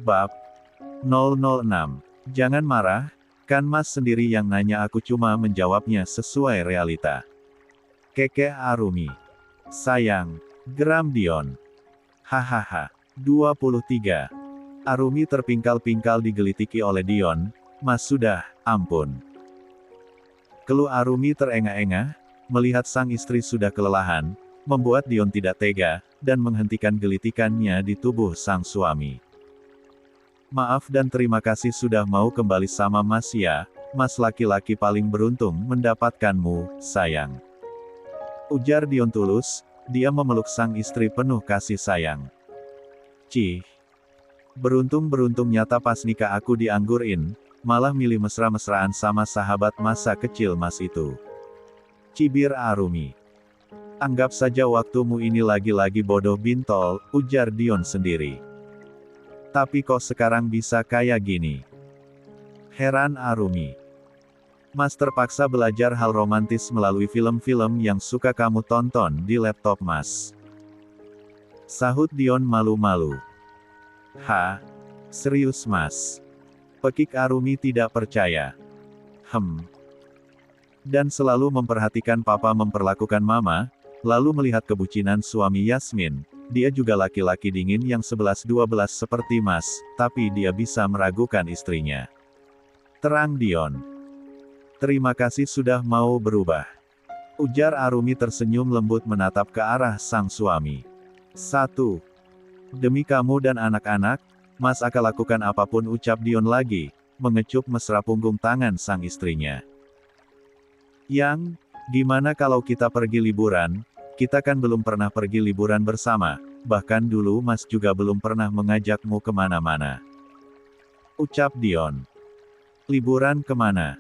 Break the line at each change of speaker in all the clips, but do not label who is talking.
Bab 006. Jangan marah, kan Mas sendiri yang nanya, aku cuma menjawabnya sesuai realita. Kekeh Arumi. Sayang, geram Dion. Hahaha. 23. Arumi terpingkal-pingkal digelitiki oleh Dion. Mas sudah, ampun. Keluh Arumi terengah-engah, melihat sang istri sudah kelelahan, membuat Dion tidak tega, dan menghentikan gelitikannya di tubuh sang suami. Maaf dan terima kasih sudah mau kembali sama Mas ya, Mas laki-laki paling beruntung mendapatkanmu, sayang. Ujar Dion tulus, dia memeluk sang istri penuh kasih sayang. Cih. Beruntung nyata pas nikah aku dianggurin, malah milih mesra-mesraan sama sahabat masa kecil Mas itu. Cibir Arumi. Anggap saja waktumu ini lagi-lagi bodoh bintol, ujar Dion sendiri. Tapi kok sekarang bisa kayak gini? Heran Arumi. Mas terpaksa belajar hal romantis melalui film-film yang suka kamu tonton di laptop Mas. Sahut Dion malu-malu. Hah? Serius Mas? Pekik Arumi tidak percaya. Dan selalu memperhatikan papa memperlakukan mama, lalu melihat kebucinan suami Yasmin, dia juga laki-laki dingin yang 11-12 seperti Mas, tapi dia bisa meragukan istrinya. Terang Dion. Terima kasih sudah mau berubah. Ujar Arumi tersenyum lembut menatap ke arah sang suami. 1. Demi kamu dan anak-anak, Mas akan lakukan apapun, ucap Dion lagi, mengecup mesra punggung tangan sang istrinya. Yang, gimana kalau kita pergi liburan? Kita kan belum pernah pergi liburan bersama, bahkan dulu Mas juga belum pernah mengajakmu kemana-mana. Ucap Dion. Liburan kemana?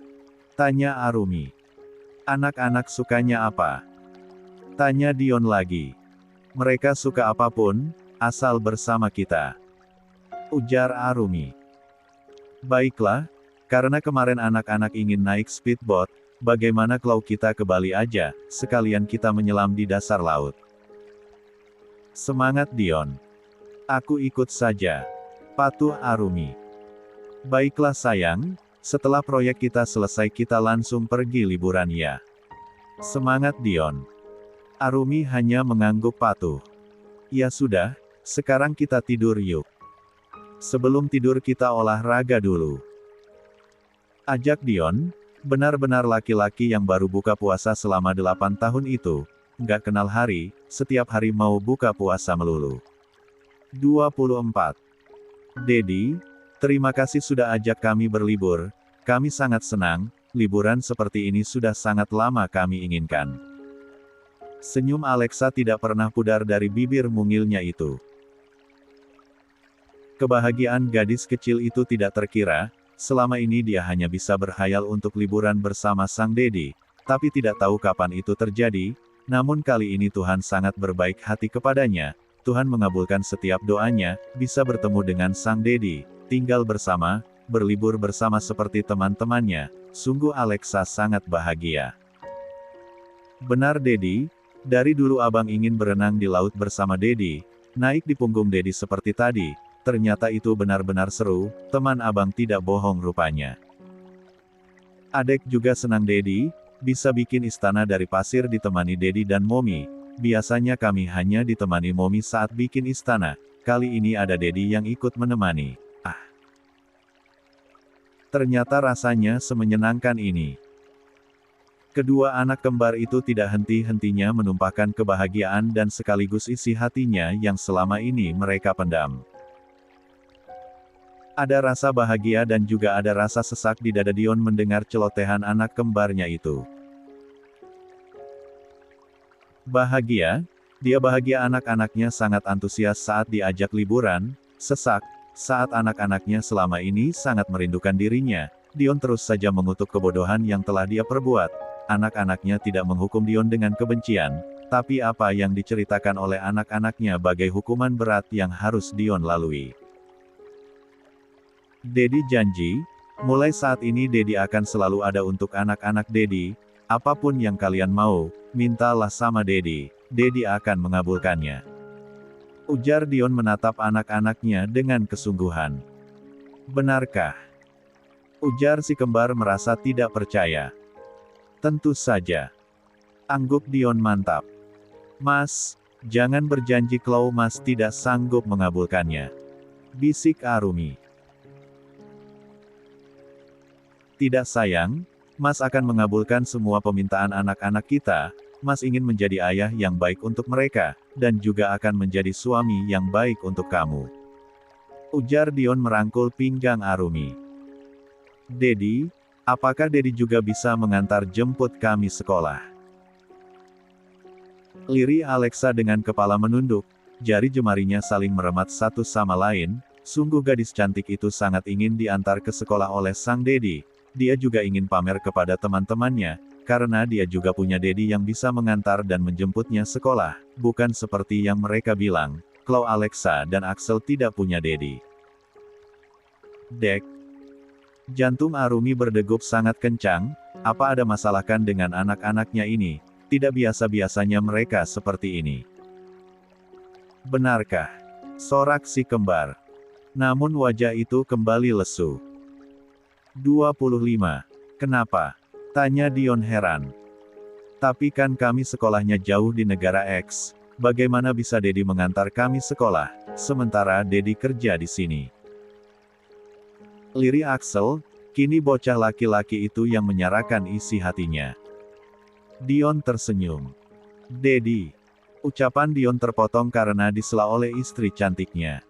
Tanya Arumi. Anak-anak sukanya apa? Tanya Dion lagi. Mereka suka apapun, asal bersama kita. Ujar Arumi. Baiklah, karena kemarin anak-anak ingin naik speedboat, bagaimana kalau kita ke Bali aja, sekalian kita menyelam di dasar laut. Semangat Dion. Aku ikut saja. Patuh Arumi. Baiklah sayang, setelah proyek kita selesai kita langsung pergi liburan ya. Semangat Dion. Arumi hanya mengangguk patuh. Ya sudah, sekarang kita tidur yuk. Sebelum tidur kita olahraga dulu. Ajak Dion, benar-benar laki-laki yang baru buka puasa selama 8 tahun itu, nggak kenal hari, setiap hari mau buka puasa melulu. 24. Dedi, terima kasih sudah ajak kami berlibur, kami sangat senang, liburan seperti ini sudah sangat lama kami inginkan. Senyum Alexa tidak pernah pudar dari bibir mungilnya itu. Kebahagiaan gadis kecil itu tidak terkira, selama ini dia hanya bisa berhayal untuk liburan bersama sang Dedi, tapi tidak tahu kapan itu terjadi, namun kali ini Tuhan sangat berbaik hati kepadanya, Tuhan mengabulkan setiap doanya, bisa bertemu dengan sang Dedi, tinggal bersama, berlibur bersama seperti teman-temannya, sungguh Alexa sangat bahagia. Benar Dedi, dari dulu abang ingin berenang di laut bersama Dedi, naik di punggung Dedi seperti tadi, ternyata itu benar-benar seru, teman abang tidak bohong rupanya. Adek juga senang Dedi, bisa bikin istana dari pasir ditemani Dedi dan Momi, biasanya kami hanya ditemani Momi saat bikin istana, kali ini ada Dedi yang ikut menemani. Ternyata rasanya semenyenangkan ini. Kedua anak kembar itu tidak henti-hentinya menumpahkan kebahagiaan dan sekaligus isi hatinya yang selama ini mereka pendam. Ada rasa bahagia dan juga ada rasa sesak di dada Dion mendengar celotehan anak kembarnya itu. Bahagia, dia bahagia anak-anaknya sangat antusias saat diajak liburan, sesak, saat anak-anaknya selama ini sangat merindukan dirinya, Dion terus saja mengutuk kebodohan yang telah dia perbuat. Anak-anaknya tidak menghukum Dion dengan kebencian, tapi apa yang diceritakan oleh anak-anaknya bagai hukuman berat yang harus Dion lalui. Dedi janji, mulai saat ini Dedi akan selalu ada untuk anak-anak Dedi, apapun yang kalian mau, mintalah sama Dedi, Dedi akan mengabulkannya. Ujar Dion menatap anak-anaknya dengan kesungguhan. Benarkah? Ujar si kembar merasa tidak percaya. Tentu saja. Angguk Dion mantap. Mas, jangan berjanji kalau Mas tidak sanggup mengabulkannya. Bisik Arumi. Tidak sayang, Mas akan mengabulkan semua permintaan anak-anak kita. Mas ingin menjadi ayah yang baik untuk mereka, dan juga akan menjadi suami yang baik untuk kamu. Ujar Dion merangkul pinggang Arumi. Dedi, apakah Dedi juga bisa mengantar jemput kami sekolah? Lirih Alexa dengan kepala menunduk, jari jemarinya saling meremat satu sama lain, sungguh gadis cantik itu sangat ingin diantar ke sekolah oleh sang Dedi. Dia juga ingin pamer kepada teman-temannya, karena dia juga punya Dedi yang bisa mengantar dan menjemputnya sekolah, bukan seperti yang mereka bilang, kalau Alexa dan Axel tidak punya Dedi. Dek. Jantung Arumi berdegup sangat kencang, apa ada masalah kan dengan anak-anaknya ini? Tidak biasa-biasanya mereka seperti ini. Benarkah? Sorak si kembar. Namun wajah itu kembali lesu. 25. Kenapa? Tanya Dion heran. Tapi kan kami sekolahnya jauh di negara X. Bagaimana bisa Dedi mengantar kami sekolah, sementara Dedi kerja di sini? Lirih Axel, kini bocah laki-laki itu yang menyarahkan isi hatinya. Dion tersenyum. Dedi. Ucapan Dion terpotong karena disela oleh istri cantiknya.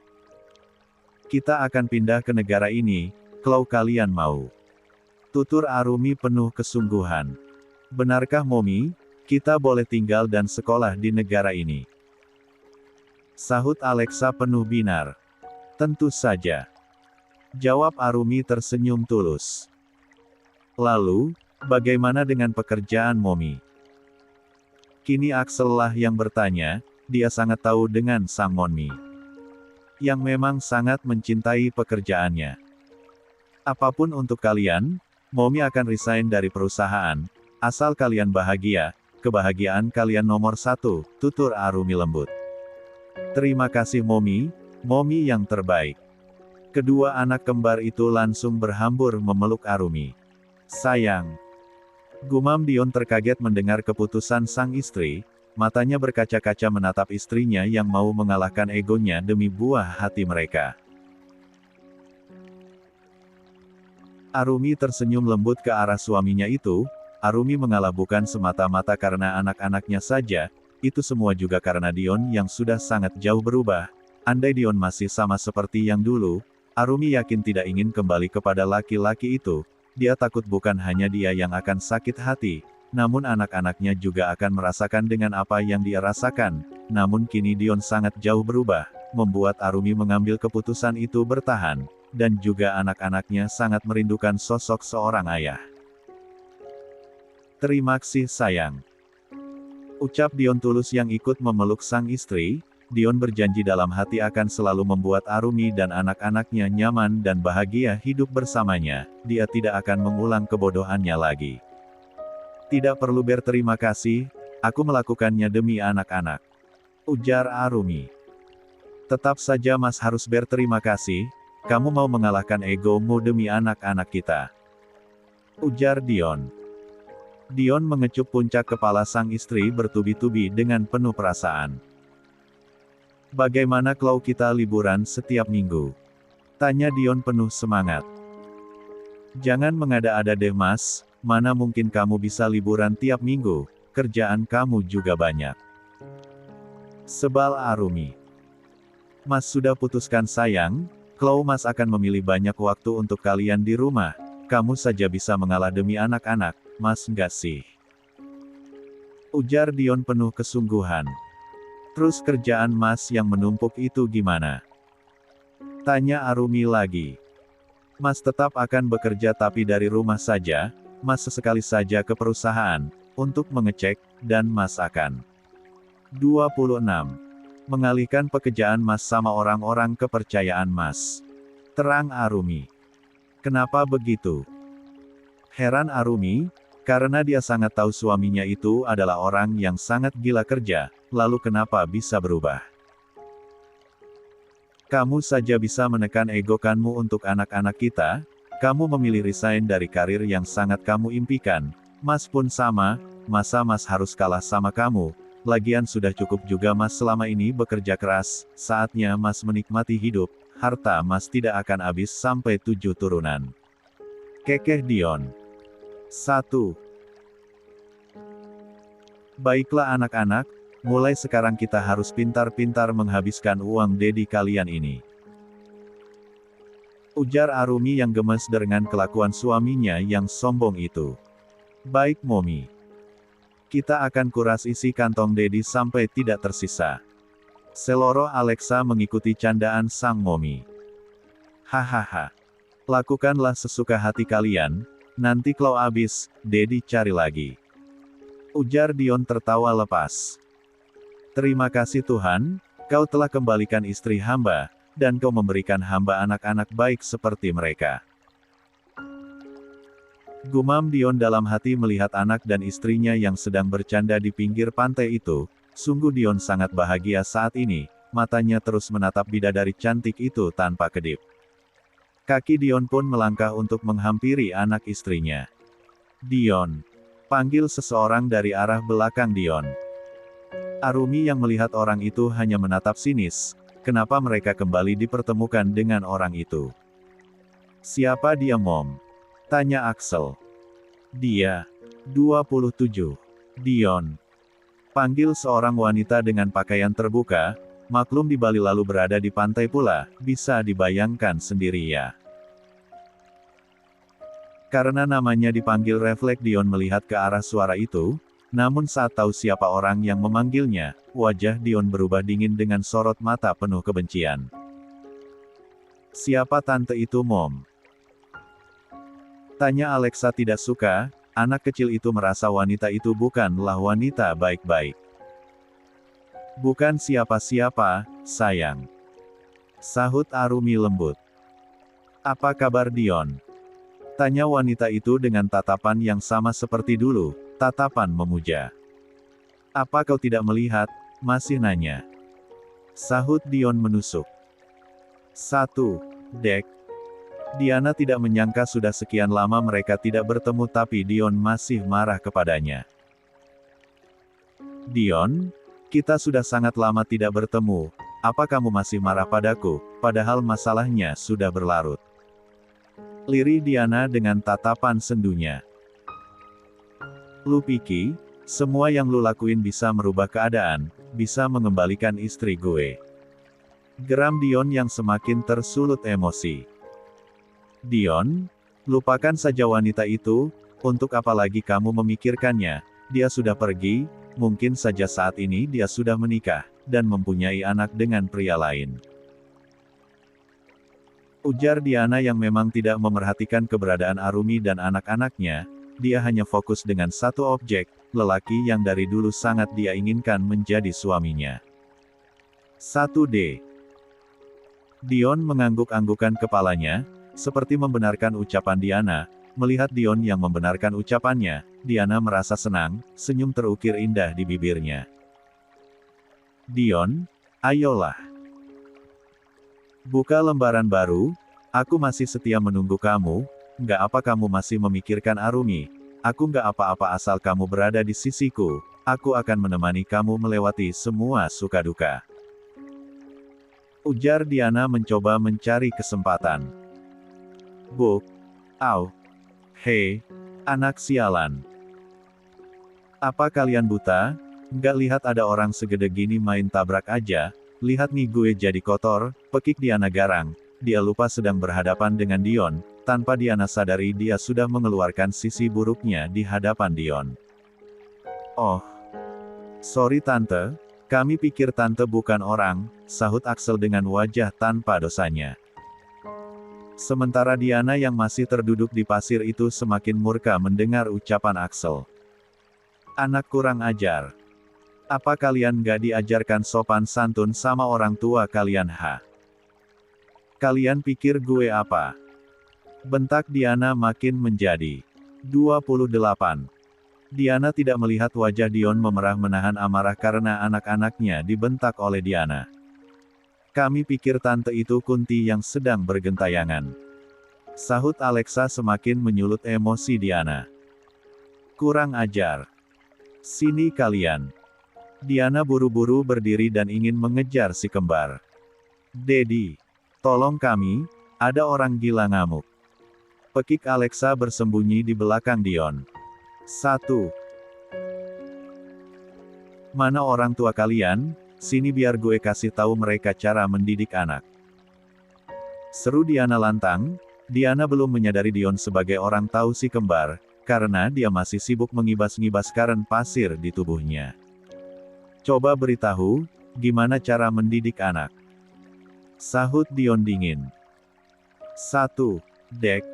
Kita akan pindah ke negara ini, kalau kalian mau. Tutur Arumi penuh kesungguhan. Benarkah Momi, kita boleh tinggal dan sekolah di negara ini? Sahut Alexa penuh binar. Tentu saja. Jawab Arumi tersenyum tulus. Lalu, bagaimana dengan pekerjaan Momi? Kini Axel lah yang bertanya, dia sangat tahu dengan sang Monmi. Yang memang sangat mencintai pekerjaannya. Apapun untuk kalian, Momi akan resign dari perusahaan, asal kalian bahagia, kebahagiaan kalian nomor satu, tutur Arumi lembut. Terima kasih Momi, Momi yang terbaik. Kedua anak kembar itu langsung berhambur memeluk Arumi. Sayang. Gumam Dion terkaget mendengar keputusan sang istri, matanya berkaca-kaca menatap istrinya yang mau mengalahkan egonya demi buah hati mereka. Arumi tersenyum lembut ke arah suaminya itu, Arumi mengalah bukan semata-mata karena anak-anaknya saja, itu semua juga karena Dion yang sudah sangat jauh berubah. Andai Dion masih sama seperti yang dulu, Arumi yakin tidak ingin kembali kepada laki-laki itu. Dia takut bukan hanya dia yang akan sakit hati, namun anak-anaknya juga akan merasakan dengan apa yang dia rasakan. Namun kini Dion sangat jauh berubah, membuat Arumi mengambil keputusan itu bertahan, dan juga anak-anaknya sangat merindukan sosok seorang ayah. Terima kasih sayang. Ucap Dion tulus yang ikut memeluk sang istri. Dion berjanji dalam hati akan selalu membuat Arumi dan anak-anaknya nyaman dan bahagia hidup bersamanya. Dia tidak akan mengulang kebodohannya lagi. Tidak perlu berterima kasih, aku melakukannya demi anak-anak. Ujar Arumi. Tetap saja Mas harus berterima kasih, kamu mau mengalahkan egomu demi anak-anak kita. Ujar Dion. Dion mengecup puncak kepala sang istri bertubi-tubi dengan penuh perasaan. Bagaimana kalau kita liburan setiap minggu? Tanya Dion penuh semangat. Jangan mengada-ada deh Mas, mana mungkin kamu bisa liburan tiap minggu, kerjaan kamu juga banyak. Sebal Arumi. Mas sudah putuskan sayang, kalau Mas akan memilih banyak waktu untuk kalian di rumah, kamu saja bisa mengalah demi anak-anak, Mas nggak sih? Ujar Dion penuh kesungguhan. Terus kerjaan Mas yang menumpuk itu gimana? Tanya Arumi lagi. Mas tetap akan bekerja tapi dari rumah saja, Mas sesekali saja ke perusahaan, untuk mengecek, dan Mas akan 26. Mengalihkan pekerjaan Mas sama orang-orang kepercayaan Mas. Terang Arumi. Kenapa begitu? Heran Arumi, karena dia sangat tahu suaminya itu adalah orang yang sangat gila kerja, lalu kenapa bisa berubah? Kamu saja bisa menekan ego kamu untuk anak-anak kita. Kamu memilih resign dari karir yang sangat kamu impikan. Mas pun sama, masa Mas harus kalah sama kamu? Lagian sudah cukup juga Mas selama ini bekerja keras, saatnya Mas menikmati hidup. Harta Mas tidak akan habis sampai 7 turunan. Kekeh Dion. 1. Baiklah anak-anak, mulai sekarang kita harus pintar-pintar menghabiskan uang dedi kalian ini. Ujar Arumi yang gemes dengan kelakuan suaminya yang sombong itu. Baik Momi. Kita akan kuras isi kantong dedi sampai tidak tersisa. Seloro Alexa mengikuti candaan sang Momi. Hahaha. Lakukanlah sesuka hati kalian, nanti kalau habis, dedi cari lagi. Ujar Dion tertawa lepas. Terima kasih Tuhan, kau telah kembalikan istri hamba, dan kau memberikan hamba anak-anak baik seperti mereka. Gumam Dion dalam hati melihat anak dan istrinya yang sedang bercanda di pinggir pantai itu. Sungguh Dion sangat bahagia saat ini, matanya terus menatap bidadari cantik itu tanpa kedip. Kaki Dion pun melangkah untuk menghampiri anak istrinya. Dion. Panggil seseorang dari arah belakang Dion. Arumi yang melihat orang itu hanya menatap sinis. Kenapa mereka kembali dipertemukan dengan orang itu? Siapa dia Mom? Tanya Axel. Dia. 27. Dion. Panggil seorang wanita dengan pakaian terbuka, maklum di Bali lalu berada di pantai pula, bisa dibayangkan sendiri ya. Karena namanya dipanggil refleks Dion melihat ke arah suara itu, namun saat tahu siapa orang yang memanggilnya, wajah Dion berubah dingin dengan sorot mata penuh kebencian. Siapa tante itu Mom? Tanya Alexa tidak suka, anak kecil itu merasa wanita itu bukanlah wanita baik-baik. Bukan siapa-siapa, sayang. Sahut Arumi lembut. Apa kabar Dion? Tanya wanita itu dengan tatapan yang sama seperti dulu, tatapan memuja. Apa kau tidak melihat? Masih nanya. Sahut Dion menusuk. 1. Dek. Diana tidak menyangka sudah sekian lama mereka tidak bertemu tapi Dion masih marah kepadanya. Dion, kita sudah sangat lama tidak bertemu, apa kamu masih marah padaku, padahal masalahnya sudah berlarut. Lirih Diana dengan tatapan sendunya. Lu pikir, semua yang lu lakuin bisa merubah keadaan, bisa mengembalikan istri gue. Geram Dion yang semakin tersulut emosi. Dion, lupakan saja wanita itu, untuk apa lagi kamu memikirkannya, dia sudah pergi, mungkin saja saat ini dia sudah menikah, dan mempunyai anak dengan pria lain. Ujar Diana yang memang tidak memerhatikan keberadaan Arumi dan anak-anaknya, dia hanya fokus dengan satu objek, lelaki yang dari dulu sangat dia inginkan menjadi suaminya. 1D. Dion mengangguk-anggukan kepalanya, seperti membenarkan ucapan Diana. Melihat Dion yang membenarkan ucapannya, Diana merasa senang, senyum terukir indah di bibirnya. Dion, ayolah. Buka lembaran baru, aku masih setia menunggu kamu, nggak apa kamu masih memikirkan Arumi, aku nggak apa-apa asal kamu berada di sisiku, aku akan menemani kamu melewati semua suka duka. Ujar Diana mencoba mencari kesempatan. Buk, au, hei, anak sialan. Apa kalian buta? Nggak lihat ada orang segede gini main tabrak aja? Lihat nih gue jadi kotor, pekik Diana garang. Dia lupa sedang berhadapan dengan Dion, tanpa Diana sadari dia sudah mengeluarkan sisi buruknya di hadapan Dion. Oh. Sorry tante, kami pikir tante bukan orang, sahut Axel dengan wajah tanpa dosanya. Sementara Diana yang masih terduduk di pasir itu semakin murka mendengar ucapan Axel. Anak kurang ajar. Apa kalian gak diajarkan sopan santun sama orang tua kalian ha? Kalian pikir gue apa? Bentak Diana makin menjadi. 28. Diana tidak melihat wajah Dion memerah menahan amarah karena anak-anaknya dibentak oleh Diana. Kami pikir tante itu Kunti yang sedang bergentayangan. Sahut Alexa semakin menyulut emosi Diana. Kurang ajar. Sini kalian. Diana buru-buru berdiri dan ingin mengejar si kembar. Dedi, tolong kami, ada orang gila ngamuk. Pekik Alexa bersembunyi di belakang Dion. 1. Mana orang tua kalian? Sini biar gue kasih tahu mereka cara mendidik anak. Seru Diana lantang. Diana belum menyadari Dion sebagai orang tahu si kembar, karena dia masih sibuk mengibas-ngibas karen pasir di tubuhnya. Coba beritahu, gimana cara mendidik anak? Sahut Dion dingin. 1. Dek.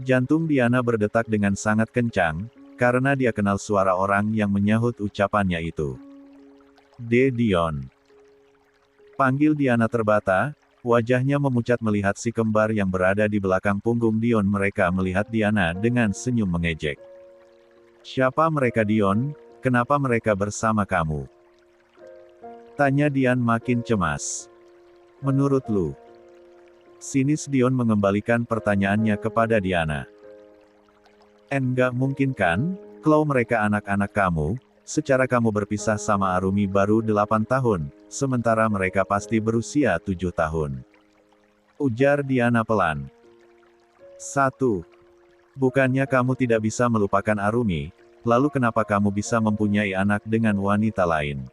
Jantung Diana berdetak dengan sangat kencang, karena dia kenal suara orang yang menyahut ucapannya itu. Dion. Panggil Diana terbata, wajahnya memucat melihat si kembar yang berada di belakang punggung Dion. Mereka melihat Diana dengan senyum mengejek. Siapa mereka Dion? Kenapa mereka bersama kamu? Tanya Dian makin cemas. Menurut lu? Sinis Dion mengembalikan pertanyaannya kepada Diana. Enggak mungkin kan, kalau mereka anak-anak kamu. Secara kamu berpisah sama Arumi baru 8 tahun, sementara mereka pasti berusia 7 tahun. Ujar Diana pelan. 1. Bukannya kamu tidak bisa melupakan Arumi, lalu kenapa kamu bisa mempunyai anak dengan wanita lain?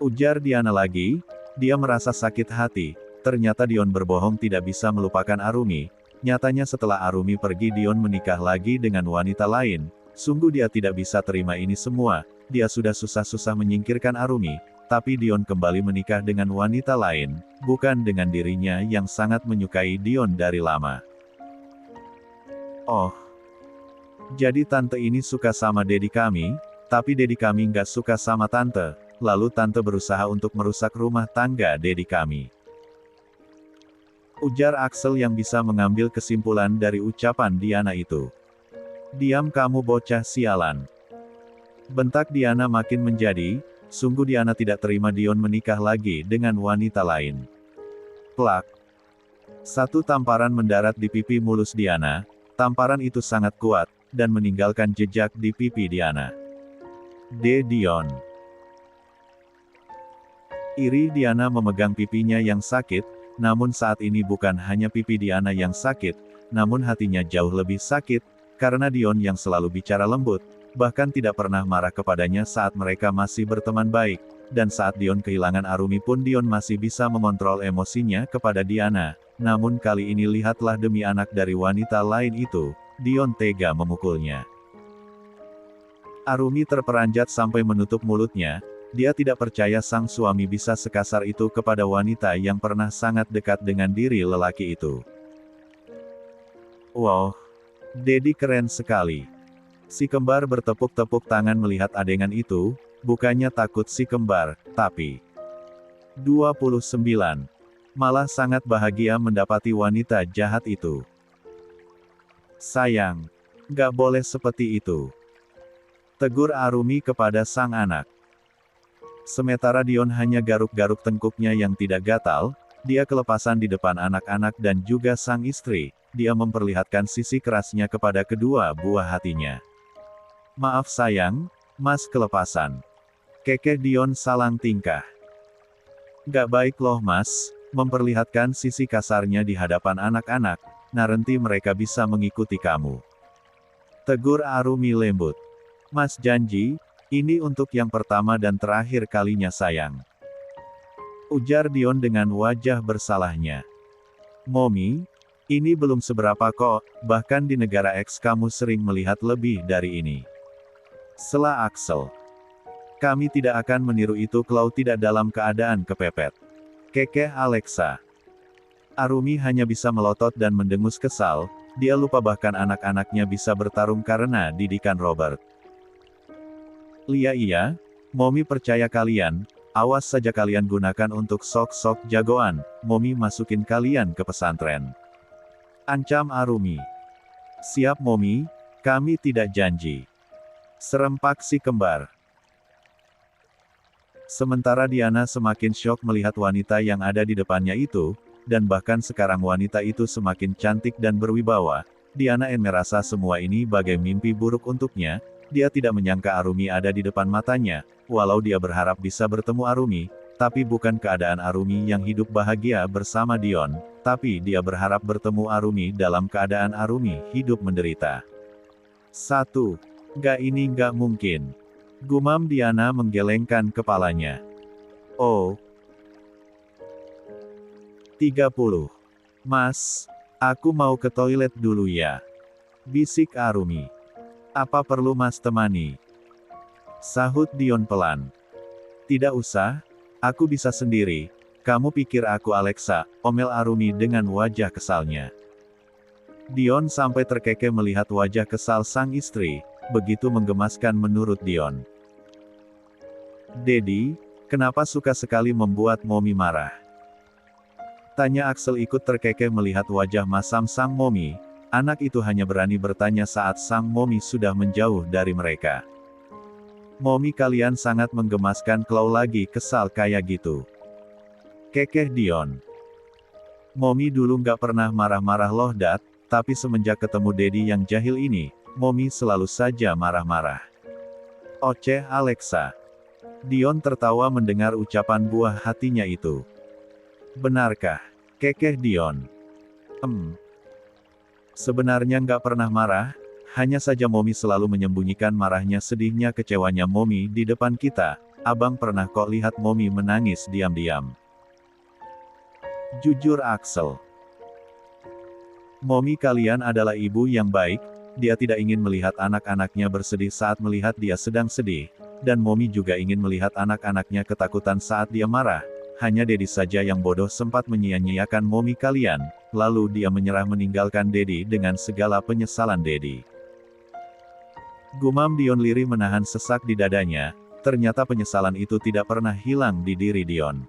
Ujar Diana lagi, dia merasa sakit hati, ternyata Dion berbohong tidak bisa melupakan Arumi. Nyatanya setelah Arumi pergi Dion menikah lagi dengan wanita lain. Sungguh dia tidak bisa terima ini semua, dia sudah susah-susah menyingkirkan Arumi, tapi Dion kembali menikah dengan wanita lain, bukan dengan dirinya yang sangat menyukai Dion dari lama. Oh. Jadi tante ini suka sama dedi kami, tapi dedi kami nggak suka sama tante, lalu tante berusaha untuk merusak rumah tangga dedi kami. Ujar Axel yang bisa mengambil kesimpulan dari ucapan Diana itu. Diam kamu bocah sialan. Bentak Diana makin menjadi, sungguh Diana tidak terima Dion menikah lagi dengan wanita lain. Plak. Satu tamparan mendarat di pipi mulus Diana, tamparan itu sangat kuat, dan meninggalkan jejak di pipi Diana. Dion. Iri Diana memegang pipinya yang sakit, namun saat ini bukan hanya pipi Diana yang sakit, namun hatinya jauh lebih sakit, karena Dion yang selalu bicara lembut, bahkan tidak pernah marah kepadanya saat mereka masih berteman baik, dan saat Dion kehilangan Arumi pun Dion masih bisa mengontrol emosinya kepada Diana, namun kali ini lihatlah demi anak dari wanita lain itu, Dion tega memukulnya. Arumi terperanjat sampai menutup mulutnya, dia tidak percaya sang suami bisa sekasar itu kepada wanita yang pernah sangat dekat dengan diri lelaki itu. Wow. Dedi keren sekali. Si kembar bertepuk-tepuk tangan melihat adegan itu, bukannya takut si kembar, tapi 29. Malah sangat bahagia mendapati wanita jahat itu. Sayang, gak boleh seperti itu. Tegur Arumi kepada sang anak. Sementara Dion hanya garuk-garuk tengkuknya yang tidak gatal, dia kelepasan di depan anak-anak dan juga sang istri. Dia memperlihatkan sisi kerasnya kepada kedua buah hatinya. Maaf sayang, mas kelepasan. Kekeh Dion salang tingkah. Gak baik loh mas, memperlihatkan sisi kasarnya di hadapan anak-anak, nanti mereka bisa mengikuti kamu. Tegur Arumi lembut. Mas janji, ini untuk yang pertama dan terakhir kalinya sayang. Ujar Dion dengan wajah bersalahnya. Momi, ini belum seberapa kok, bahkan di negara X kamu sering melihat lebih dari ini. Sela Axel. Kami tidak akan meniru itu kalau tidak dalam keadaan kepepet. Kekeh Alexa. Arumi hanya bisa melotot dan mendengus kesal, dia lupa bahkan anak-anaknya bisa bertarung karena didikan Robert. Iya, Momi percaya kalian, awas saja kalian gunakan untuk sok-sok jagoan, Momi masukin kalian ke pesantren. Ancam Arumi. Siap Momi, kami tidak janji. Serempak si kembar. Sementara Diana semakin syok melihat wanita yang ada di depannya itu, dan bahkan sekarang wanita itu semakin cantik dan berwibawa. Diana merasa semua ini bagai mimpi buruk untuknya. Dia tidak menyangka Arumi ada di depan matanya, walau dia berharap bisa bertemu Arumi, tapi bukan keadaan Arumi yang hidup bahagia bersama Dion, tapi dia berharap bertemu Arumi dalam keadaan Arumi hidup menderita. Ini nggak mungkin. Gumam Diana menggelengkan kepalanya. Oh. 30. Mas, aku mau ke toilet dulu ya. Bisik Arumi. Apa perlu Mas temani? Sahut Dion pelan. Tidak usah, aku bisa sendiri. Kamu pikir aku Alexa, omel Arumi dengan wajah kesalnya. Dion sampai terkekeh melihat wajah kesal sang istri, begitu menggemaskan menurut Dion. Dedi, kenapa suka sekali membuat Momi marah? Tanya Axel ikut terkekeh melihat wajah masam sang Momi. Anak itu hanya berani bertanya saat sang Momi sudah menjauh dari mereka. Momi kalian sangat menggemaskan kalau lagi kesal kayak gitu. Kekeh Dion. Momi dulu nggak pernah marah-marah loh Dad, tapi semenjak ketemu Dedi yang jahil ini, Momi selalu saja marah-marah. Oceh Alexa. Dion tertawa mendengar ucapan buah hatinya itu. Benarkah? Kekeh Dion. Sebenarnya nggak pernah marah, hanya saja Momi selalu menyembunyikan marahnya sedihnya kecewanya Momi di depan kita. Abang pernah kok lihat Momi menangis diam-diam. Jujur Axel. Momi kalian adalah ibu yang baik, dia tidak ingin melihat anak-anaknya bersedih saat melihat dia sedang sedih, dan Momi juga ingin melihat anak-anaknya ketakutan saat dia marah. Hanya Dedi saja yang bodoh sempat menyia-nyiakan Momi kalian, lalu dia menyerah meninggalkan Dedi dengan segala penyesalan Dedi. Gumam Dion lirih menahan sesak di dadanya, ternyata penyesalan itu tidak pernah hilang di diri Dion.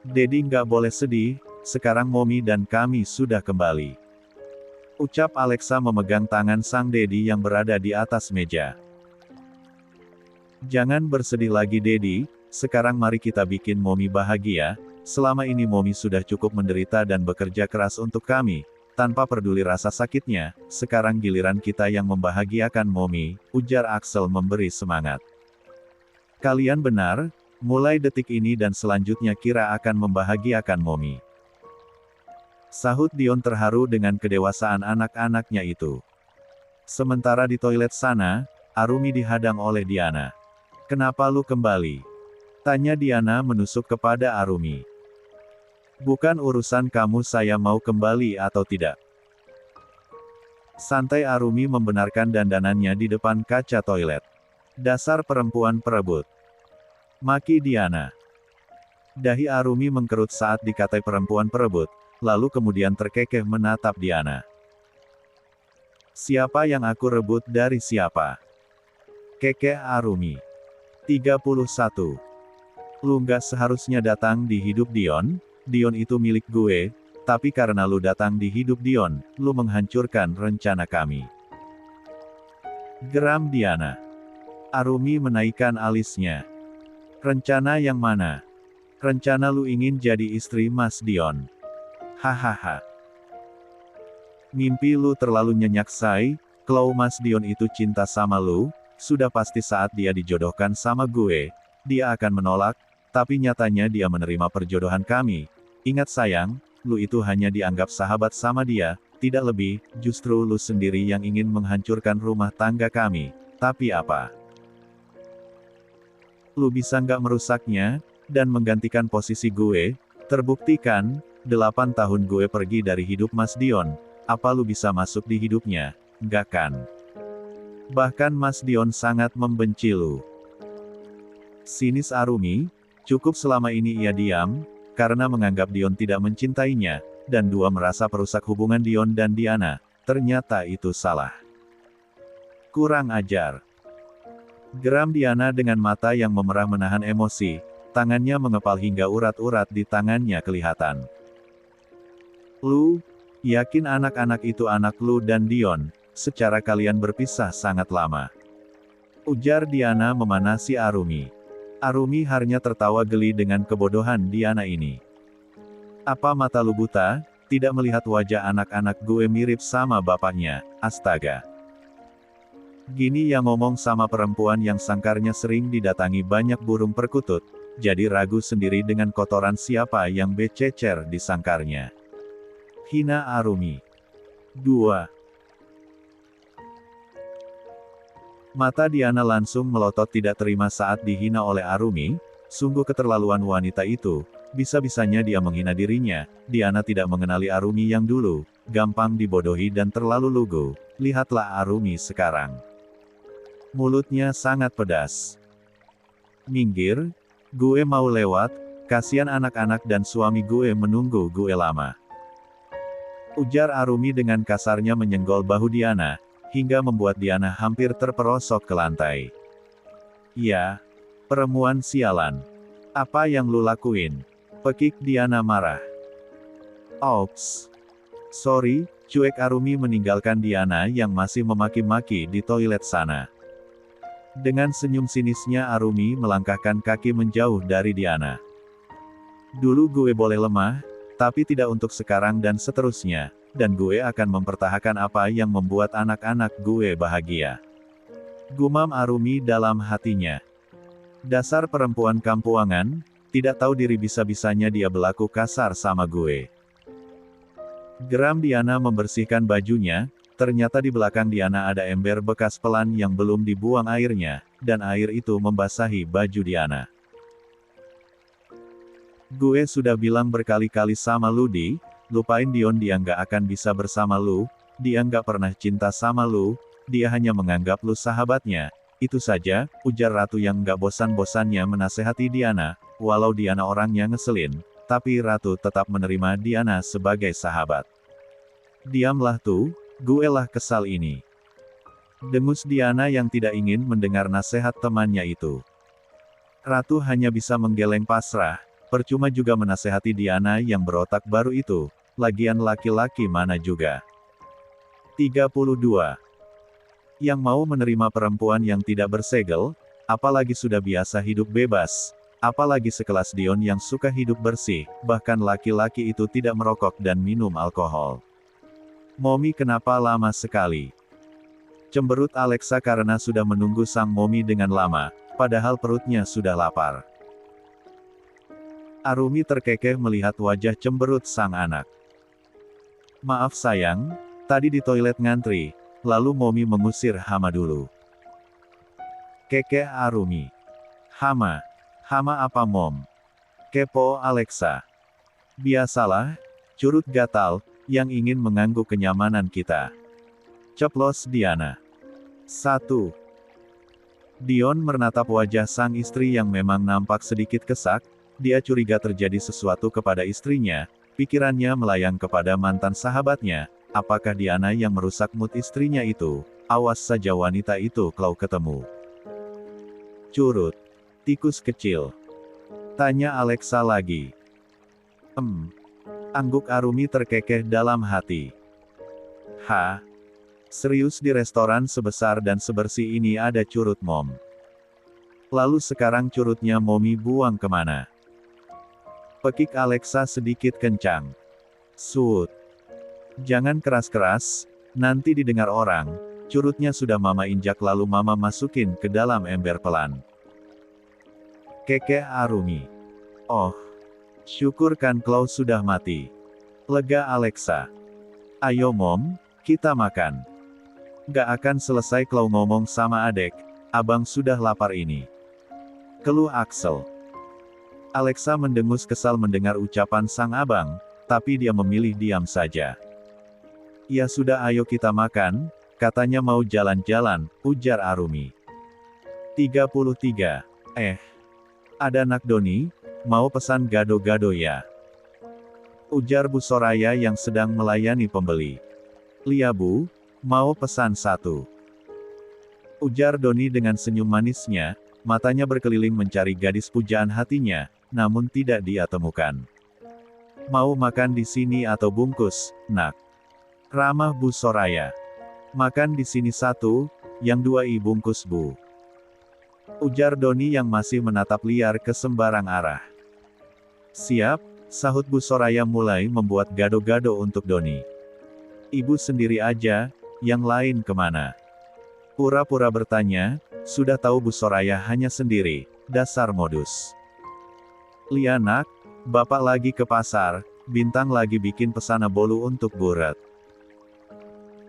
Dedi nggak boleh sedih, sekarang Momi dan kami sudah kembali. Ucap Alexa memegang tangan sang Dedi yang berada di atas meja. Jangan bersedih lagi Dedi, sekarang mari kita bikin Momi bahagia. Selama ini Momi sudah cukup menderita dan bekerja keras untuk kami, tanpa peduli rasa sakitnya. Sekarang giliran kita yang membahagiakan Momi, ujar Axel memberi semangat. Kalian benar, mulai detik ini dan selanjutnya Kira akan membahagiakan Momi. Sahut Dion terharu dengan kedewasaan anak-anaknya itu. Sementara di toilet sana, Arumi dihadang oleh Diana. Kenapa lu kembali? Tanya Diana menusuk kepada Arumi. Bukan urusan kamu saya mau kembali atau tidak. Santai Arumi membenarkan dandanannya di depan kaca toilet. Dasar perempuan perebut. Maki Diana. Dahi Arumi mengkerut saat dikatai perempuan perebut, lalu kemudian terkekeh menatap Diana. Siapa yang aku rebut dari siapa? Kekeh Arumi. 31. Lu nggak seharusnya datang di hidup Dion, Dion itu milik gue, tapi karena lu datang di hidup Dion, lu menghancurkan rencana kami. Geram Diana. Arumi menaikkan alisnya. Rencana yang mana? Rencana lu ingin jadi istri Mas Dion. Hahaha. Mimpi lu terlalu nyenyak say, kalau Mas Dion itu cinta sama lu, sudah pasti saat dia dijodohkan sama gue, dia akan menolak. Tapi nyatanya dia menerima perjodohan kami. Ingat sayang, lu itu hanya dianggap sahabat sama dia, tidak lebih, justru lu sendiri yang ingin menghancurkan rumah tangga kami. Tapi apa? Lu bisa nggak merusaknya, dan menggantikan posisi gue? Terbuktikan, 8 tahun gue pergi dari hidup Mas Dion, apa lu bisa masuk di hidupnya? Nggak kan? Bahkan Mas Dion sangat membenci lu. Sinis Arumi. Cukup selama ini ia diam, karena menganggap Dion tidak mencintainya, dan dua merasa perusak hubungan Dion dan Diana. Ternyata itu salah. Kurang ajar. Geram Diana dengan mata yang memerah menahan emosi, tangannya mengepal hingga urat-urat di tangannya kelihatan. Lu, yakin anak-anak itu anak lu dan Dion, secara kalian berpisah sangat lama. Ujar Diana memanasi Arumi. Arumi hanya tertawa geli dengan kebodohan Diana ini. Apa mata lu buta, tidak melihat wajah anak-anak gue mirip sama bapaknya, astaga. Gini yang ngomong sama perempuan yang sangkarnya sering didatangi banyak burung perkutut, jadi ragu sendiri dengan kotoran siapa yang bececer di sangkarnya. Hina Arumi. 2. Mata Diana langsung melotot tidak terima saat dihina oleh Arumi, sungguh keterlaluan wanita itu, bisa-bisanya dia menghina dirinya. Diana tidak mengenali Arumi yang dulu, gampang dibodohi dan terlalu lugu, lihatlah Arumi sekarang. Mulutnya sangat pedas. Minggir, gue mau lewat, kasihan anak-anak dan suami gue menunggu gue lama. Ujar Arumi dengan kasarnya menyenggol bahu Diana, hingga membuat Diana hampir terperosok ke lantai. Ya, perempuan sialan. Apa yang lu lakuin? Pekik Diana marah. Ops. Sorry, cuek Arumi meninggalkan Diana yang masih memaki-maki di toilet sana. Dengan senyum sinisnya Arumi melangkahkan kaki menjauh dari Diana. Dulu gue boleh lemah, tapi tidak untuk sekarang dan seterusnya. Dan gue akan mempertahankan apa yang membuat anak-anak gue bahagia. Gumam Arumi dalam hatinya. Dasar perempuan kampuangan, tidak tahu diri bisa-bisanya dia berlaku kasar sama gue. Geram Diana membersihkan bajunya, ternyata di belakang Diana ada ember bekas pelan yang belum dibuang airnya, dan air itu membasahi baju Diana. Gue sudah bilang berkali-kali sama lu lupain Dion, dia nggak akan bisa bersama lu, dia nggak pernah cinta sama lu, dia hanya menganggap lu sahabatnya, itu saja, ujar Ratu yang nggak bosan-bosannya menasehati Diana, walau Diana orangnya ngeselin, tapi Ratu tetap menerima Diana sebagai sahabat. Diamlah tuh, gue lah kesal ini. Dengus Diana yang tidak ingin mendengar nasihat temannya itu. Ratu hanya bisa menggeleng pasrah, percuma juga menasehati Diana yang berotak baru itu. Lagian laki-laki mana juga. 32. Yang mau menerima perempuan yang tidak bersegel, apalagi sudah biasa hidup bebas, apalagi sekelas Dion yang suka hidup bersih, bahkan laki-laki itu tidak merokok dan minum alkohol. Momi kenapa lama sekali? Cemberut Alexa karena sudah menunggu sang Momi dengan lama, padahal perutnya sudah lapar. Arumi terkekeh melihat wajah cemberut sang anak. Maaf sayang, tadi di toilet ngantri, lalu Momi mengusir Hama dulu. Kekeh Arumi. Hama? Hama apa Mom? Kepo Alexa. Biasalah, curut gatal, yang ingin mengganggu kenyamanan kita. Ceplos Diana. 1. Dion menatap wajah sang istri yang memang nampak sedikit kesak, dia curiga terjadi sesuatu kepada istrinya. Pikirannya melayang kepada mantan sahabatnya, apakah Diana yang merusak mood istrinya itu? Awas saja wanita itu kalau ketemu. Curut. Tikus kecil. Tanya Alexa lagi. Angguk Arumi terkekeh dalam hati. Serius di restoran sebesar dan sebersih ini ada curut Mom? Lalu sekarang curutnya Momi buang kemana? Pekik Alexa sedikit kencang. Sud. Jangan keras-keras, nanti didengar orang, curutnya sudah Mama injak lalu Mama masukin ke dalam ember pelan. Kekeh Arumi. Oh. Syukur kan Klaus sudah mati. Lega Alexa. Ayo Mom, kita makan. Gak akan selesai Klaus ngomong sama adek, abang sudah lapar ini. Keluh Axel. Alexa mendengus kesal mendengar ucapan sang abang, tapi dia memilih diam saja. Ya sudah ayo kita makan, katanya mau jalan-jalan, ujar Arumi. 33. Ada nak Doni, mau pesan gado-gado ya? Ujar Bu Soraya yang sedang melayani pembeli. Lia Bu, mau pesan 1. Ujar Doni dengan senyum manisnya, matanya berkeliling mencari gadis pujaan hatinya, namun tidak dia temukan. Mau makan di sini atau bungkus, nak? Ramah Bu Soraya. Makan di sini 1, yang 2 bungkus Bu. Ujar Doni yang masih menatap liar ke sembarang arah. Siap, sahut Bu Soraya mulai membuat gado-gado untuk Doni. Ibu sendiri aja, yang lain kemana? Pura-pura bertanya, sudah tahu Bu Soraya hanya sendiri, dasar modus. Lianak, Bapak lagi ke pasar, Bintang lagi bikin pesana bolu untuk Bu Ret.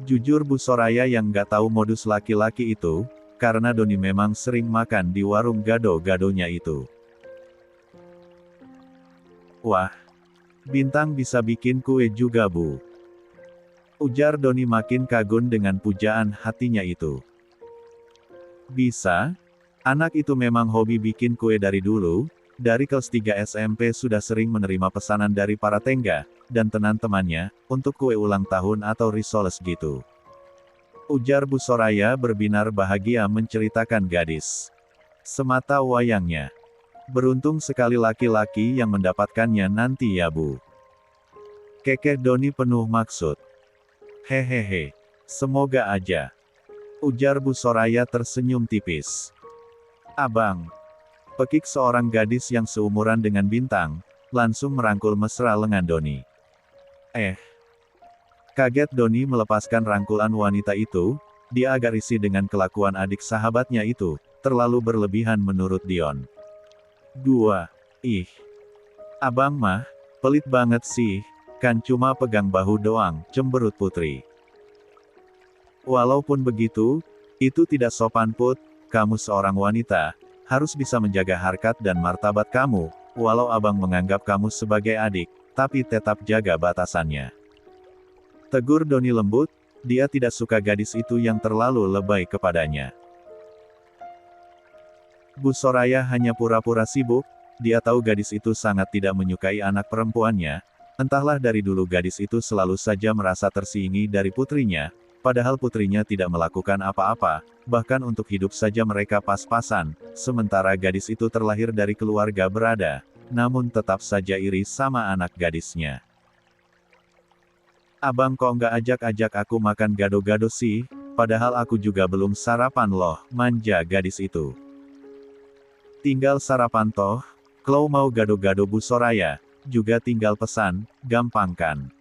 Jujur Bu Soraya yang nggak tahu modus laki-laki itu, karena Doni memang sering makan di warung gado-gadonya itu. Wah, Bintang bisa bikin kue juga Bu. Ujar Doni makin kagum dengan pujaan hatinya itu. Bisa? Anak itu memang hobi bikin kue dari dulu, dari kelas 3 SMP sudah sering menerima pesanan dari para tengga, dan teman-temannya, untuk kue ulang tahun atau risoles gitu. Ujar Bu Soraya berbinar bahagia menceritakan gadis. Semata wayangnya. Beruntung sekali laki-laki yang mendapatkannya nanti ya Bu. Kekeh Doni penuh maksud. Hehehe. Semoga aja. Ujar Bu Soraya tersenyum tipis. Abang. Pekik seorang gadis yang seumuran dengan Bintang, langsung merangkul mesra lengan Doni. Kaget Doni melepaskan rangkulan wanita itu, dia agak risih dengan kelakuan adik sahabatnya itu, terlalu berlebihan menurut Dion. 2. Ih. Abang mah, pelit banget sih, kan cuma pegang bahu doang, cemberut Putri. Walaupun begitu, itu tidak sopan Put, kamu seorang wanita, harus bisa menjaga harkat dan martabat kamu, walau abang menganggap kamu sebagai adik, tapi tetap jaga batasannya. Tegur Doni lembut, dia tidak suka gadis itu yang terlalu lebay kepadanya. Bu Soraya hanya pura-pura sibuk, dia tahu gadis itu sangat tidak menyukai anak perempuannya, entahlah dari dulu gadis itu selalu saja merasa tersingi dari putrinya, padahal putrinya tidak melakukan apa-apa, bahkan untuk hidup saja mereka pas-pasan, sementara gadis itu terlahir dari keluarga berada, namun tetap saja iri sama anak gadisnya. Abang kok nggak ajak-ajak aku makan gado-gado sih, padahal aku juga belum sarapan loh, manja gadis itu. Tinggal sarapan toh, kalau mau gado-gado Bu Soraya, juga tinggal pesan, gampang kan.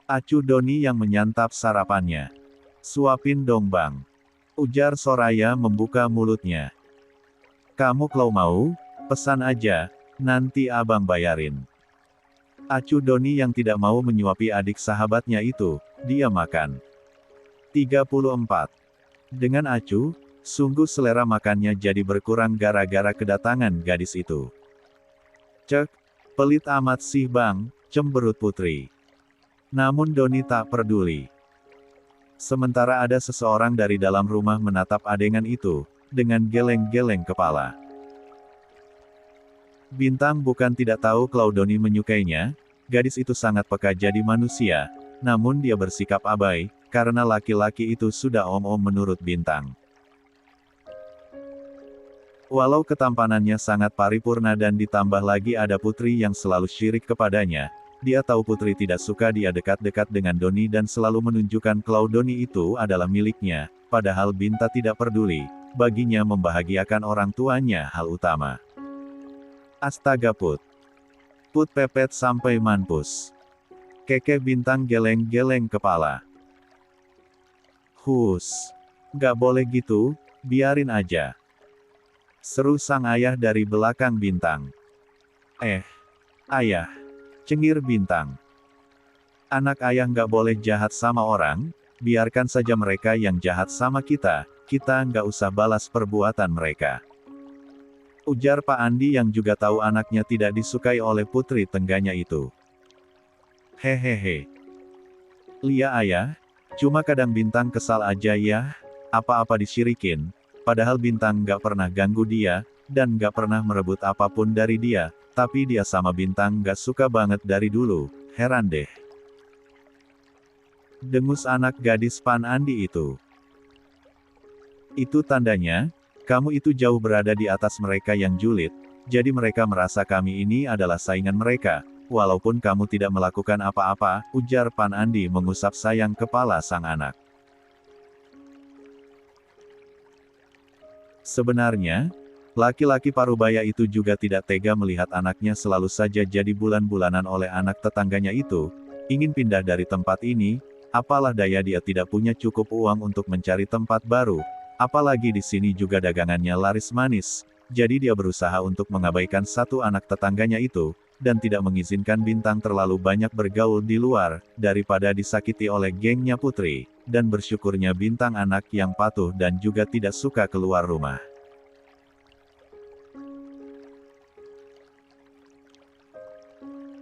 Acuh Doni yang menyantap sarapannya. Suapin dong bang. Ujar Soraya membuka mulutnya. Kamu kalau mau, pesan aja, nanti abang bayarin. Acuh Doni yang tidak mau menyuapi adik sahabatnya itu, dia makan. 34. Dengan acuh, sungguh selera makannya jadi berkurang gara-gara kedatangan gadis itu. Cek, pelit amat sih bang, cemberut Putri. Namun Doni tak peduli. Sementara ada seseorang dari dalam rumah menatap adegan itu, dengan geleng-geleng kepala. Bintang bukan tidak tahu kalau Doni menyukainya, gadis itu sangat peka jadi manusia, namun dia bersikap abai, karena laki-laki itu sudah om-om menurut Bintang. Walau ketampanannya sangat paripurna dan ditambah lagi ada Putri yang selalu syirik kepadanya, dia tahu Putri tidak suka dia dekat-dekat dengan Doni dan selalu menunjukkan kalau Doni itu adalah miliknya, padahal Binta tidak peduli, baginya membahagiakan orang tuanya hal utama. Astaga Put. Put pepet sampai mampus. Kekeh Bintang geleng-geleng kepala. Hus. Gak boleh gitu, biarin aja. Seru sang ayah dari belakang Bintang. Ayah. Cengir Bintang. Anak ayah nggak boleh jahat sama orang, biarkan saja mereka yang jahat sama kita nggak usah balas perbuatan mereka. Ujar Pak Andi yang juga tahu anaknya tidak disukai oleh putri tengganya itu. Hehehe. Lia ayah, cuma kadang Bintang kesal aja ya, apa-apa disyirikin. Padahal Bintang nggak pernah ganggu dia, dan nggak pernah merebut apapun dari dia, tapi dia sama Bintang nggak suka banget dari dulu, heran deh. Dengus anak gadis Pan Andi itu. Itu tandanya, kamu itu jauh berada di atas mereka yang julid, jadi mereka merasa kami ini adalah saingan mereka, walaupun kamu tidak melakukan apa-apa, ujar Pan Andi mengusap sayang kepala sang anak. Sebenarnya, laki-laki parubaya itu juga tidak tega melihat anaknya selalu saja jadi bulan-bulanan oleh anak tetangganya itu, ingin pindah dari tempat ini, apalah daya dia tidak punya cukup uang untuk mencari tempat baru, apalagi di sini juga dagangannya laris manis, jadi dia berusaha untuk mengabaikan satu anak tetangganya itu, dan tidak mengizinkan Bintang terlalu banyak bergaul di luar, daripada disakiti oleh gengnya Putri, dan bersyukurnya Bintang anak yang patuh dan juga tidak suka keluar rumah.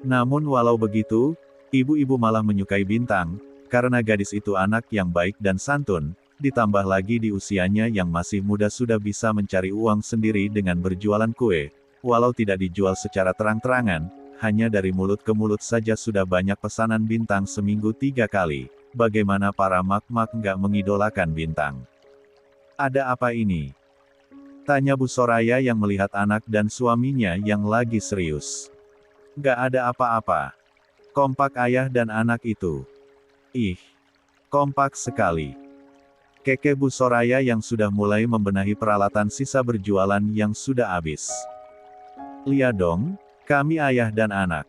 Namun walau begitu, ibu-ibu malah menyukai Bintang, karena gadis itu anak yang baik dan santun, ditambah lagi di usianya yang masih muda sudah bisa mencari uang sendiri dengan berjualan kue, walau tidak dijual secara terang-terangan, hanya dari mulut ke mulut saja sudah banyak pesanan Bintang seminggu 3 kali, bagaimana para mak-mak nggak mengidolakan Bintang. Ada apa ini? Tanya Bu Soraya yang melihat anak dan suaminya yang lagi serius. Nggak ada apa-apa. Kompak ayah dan anak itu. Ih, kompak sekali. Keke Bu Soraya yang sudah mulai membenahi peralatan sisa berjualan yang sudah habis. Lihat dong, kami ayah dan anak.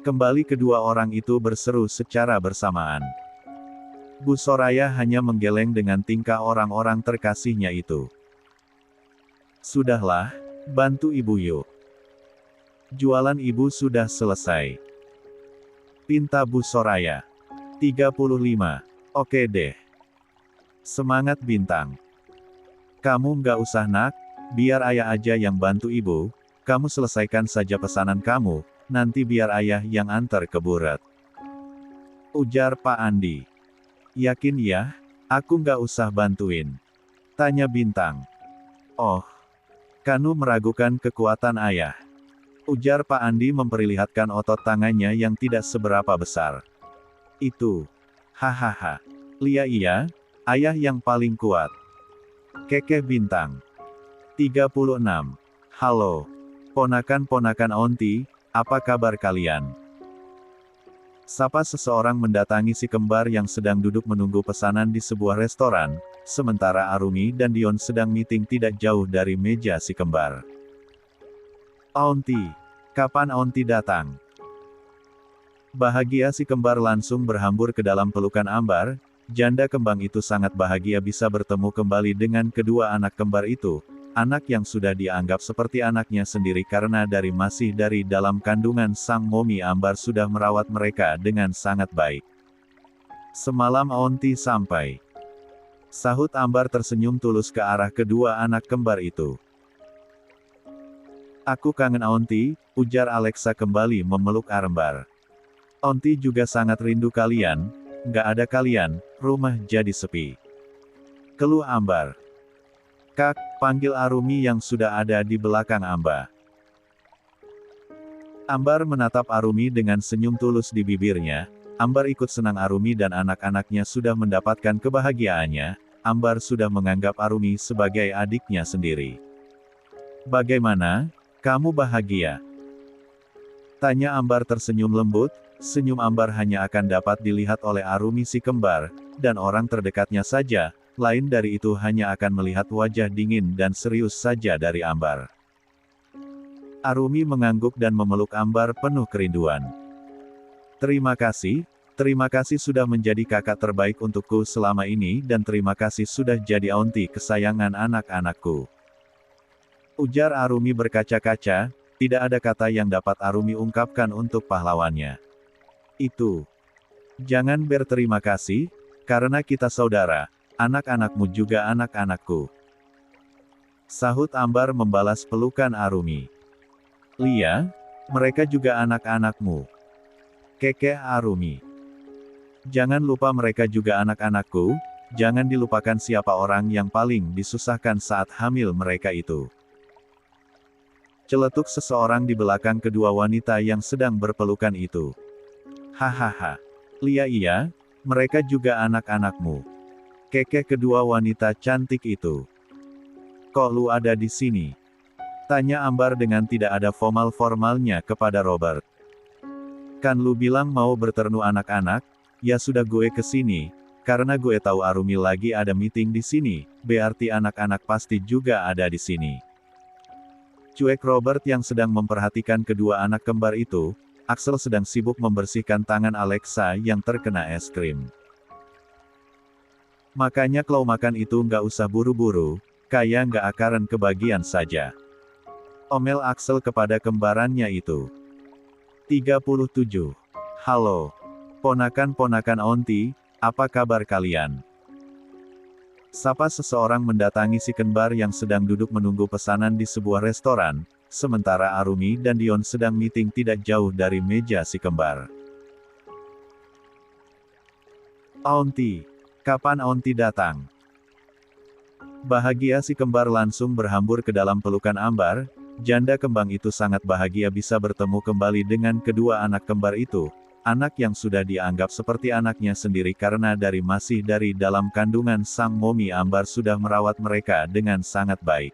Kembali kedua orang itu berseru secara bersamaan. Bu Soraya hanya menggeleng dengan tingkah orang-orang terkasihnya itu. Sudahlah, bantu ibu yuk. Jualan ibu sudah selesai. Pinta Bu Soraya. 35. Oke deh. Semangat Bintang. Kamu nggak usah nak, biar ayah aja yang bantu ibu, kamu selesaikan saja pesanan kamu, nanti biar ayah yang antar ke Buret. Ujar Pak Andi. Yakin ya, aku nggak usah bantuin. Tanya Bintang. Oh, Kanu meragukan kekuatan ayah. Ujar Pak Andi memperlihatkan otot tangannya yang tidak seberapa besar. Itu. Hahaha. Iya, ayah yang paling kuat. Kekeh Bintang. 36. Halo. Ponakan-ponakan Onti, apa kabar kalian? Sapa seseorang mendatangi si kembar yang sedang duduk menunggu pesanan di sebuah restoran, sementara Arumi dan Dion sedang meeting tidak jauh dari meja si kembar. Onti. Kapan Onti datang? Bahagia si kembar langsung berhambur ke dalam pelukan Ambar. Janda kembang itu sangat bahagia bisa bertemu kembali dengan kedua anak kembar itu, anak yang sudah dianggap seperti anaknya sendiri karena masih dari dalam kandungan sang momi Ambar sudah merawat mereka dengan sangat baik. Semalam Onti sampai. Sahut Ambar tersenyum tulus ke arah kedua anak kembar itu. Aku kangen Onti, ujar Alexa kembali memeluk Ambar. Onti juga sangat rindu kalian. Nggak ada kalian, rumah jadi sepi. Keluh Ambar. Kak, panggil Arumi yang sudah ada di belakang Amba. Ambar menatap Arumi dengan senyum tulus di bibirnya. Ambar ikut senang Arumi dan anak-anaknya sudah mendapatkan kebahagiaannya. Ambar sudah menganggap Arumi sebagai adiknya sendiri. Bagaimana? Kamu bahagia? Tanya Ambar tersenyum lembut. Senyum Ambar hanya akan dapat dilihat oleh Arumi si kembar, dan orang terdekatnya saja, lain dari itu hanya akan melihat wajah dingin dan serius saja dari Ambar. Arumi mengangguk dan memeluk Ambar penuh kerinduan. Terima kasih sudah menjadi kakak terbaik untukku selama ini dan terima kasih sudah jadi Onti kesayangan anak-anakku. Ujar Arumi berkaca-kaca, tidak ada kata yang dapat Arumi ungkapkan untuk pahlawannya. Itu. Jangan berterima kasih, karena kita saudara, anak-anakmu juga anak-anakku. Sahut Ambar membalas pelukan Arumi. Lia, mereka juga anak-anakmu. Kekeh Arumi. Jangan lupa mereka juga anak-anakku, jangan dilupakan siapa orang yang paling disusahkan saat hamil mereka itu. Celetuk seseorang di belakang kedua wanita yang sedang berpelukan itu. Hahaha. Lia iya, mereka juga anak-anakmu. Kekeh kedua wanita cantik itu. Kok lu ada di sini? Tanya Ambar dengan tidak ada formal-formalnya kepada Robert. Kan lu bilang mau berternu anak-anak, ya sudah gue kesini, karena gue tahu Arumi lagi ada meeting di sini, berarti anak-anak pasti juga ada di sini. Cuek Robert yang sedang memperhatikan kedua anak kembar itu, Axel sedang sibuk membersihkan tangan Alexa yang terkena es krim. Makanya kalau makan itu nggak usah buru-buru, kayak nggak akaran kebagian saja. Omel Axel kepada kembarannya itu. 37. Halo. Ponakan-ponakan Onti, apa kabar kalian? Sapa seseorang mendatangi si kembar yang sedang duduk menunggu pesanan di sebuah restoran, sementara Arumi dan Dion sedang meeting tidak jauh dari meja si kembar. Onti. Kapan Onti datang? Bahagia si kembar langsung berhambur ke dalam pelukan Ambar. Janda kembang itu sangat bahagia bisa bertemu kembali dengan kedua anak kembar itu, anak yang sudah dianggap seperti anaknya sendiri karena masih dari dalam kandungan sang momi Ambar sudah merawat mereka dengan sangat baik.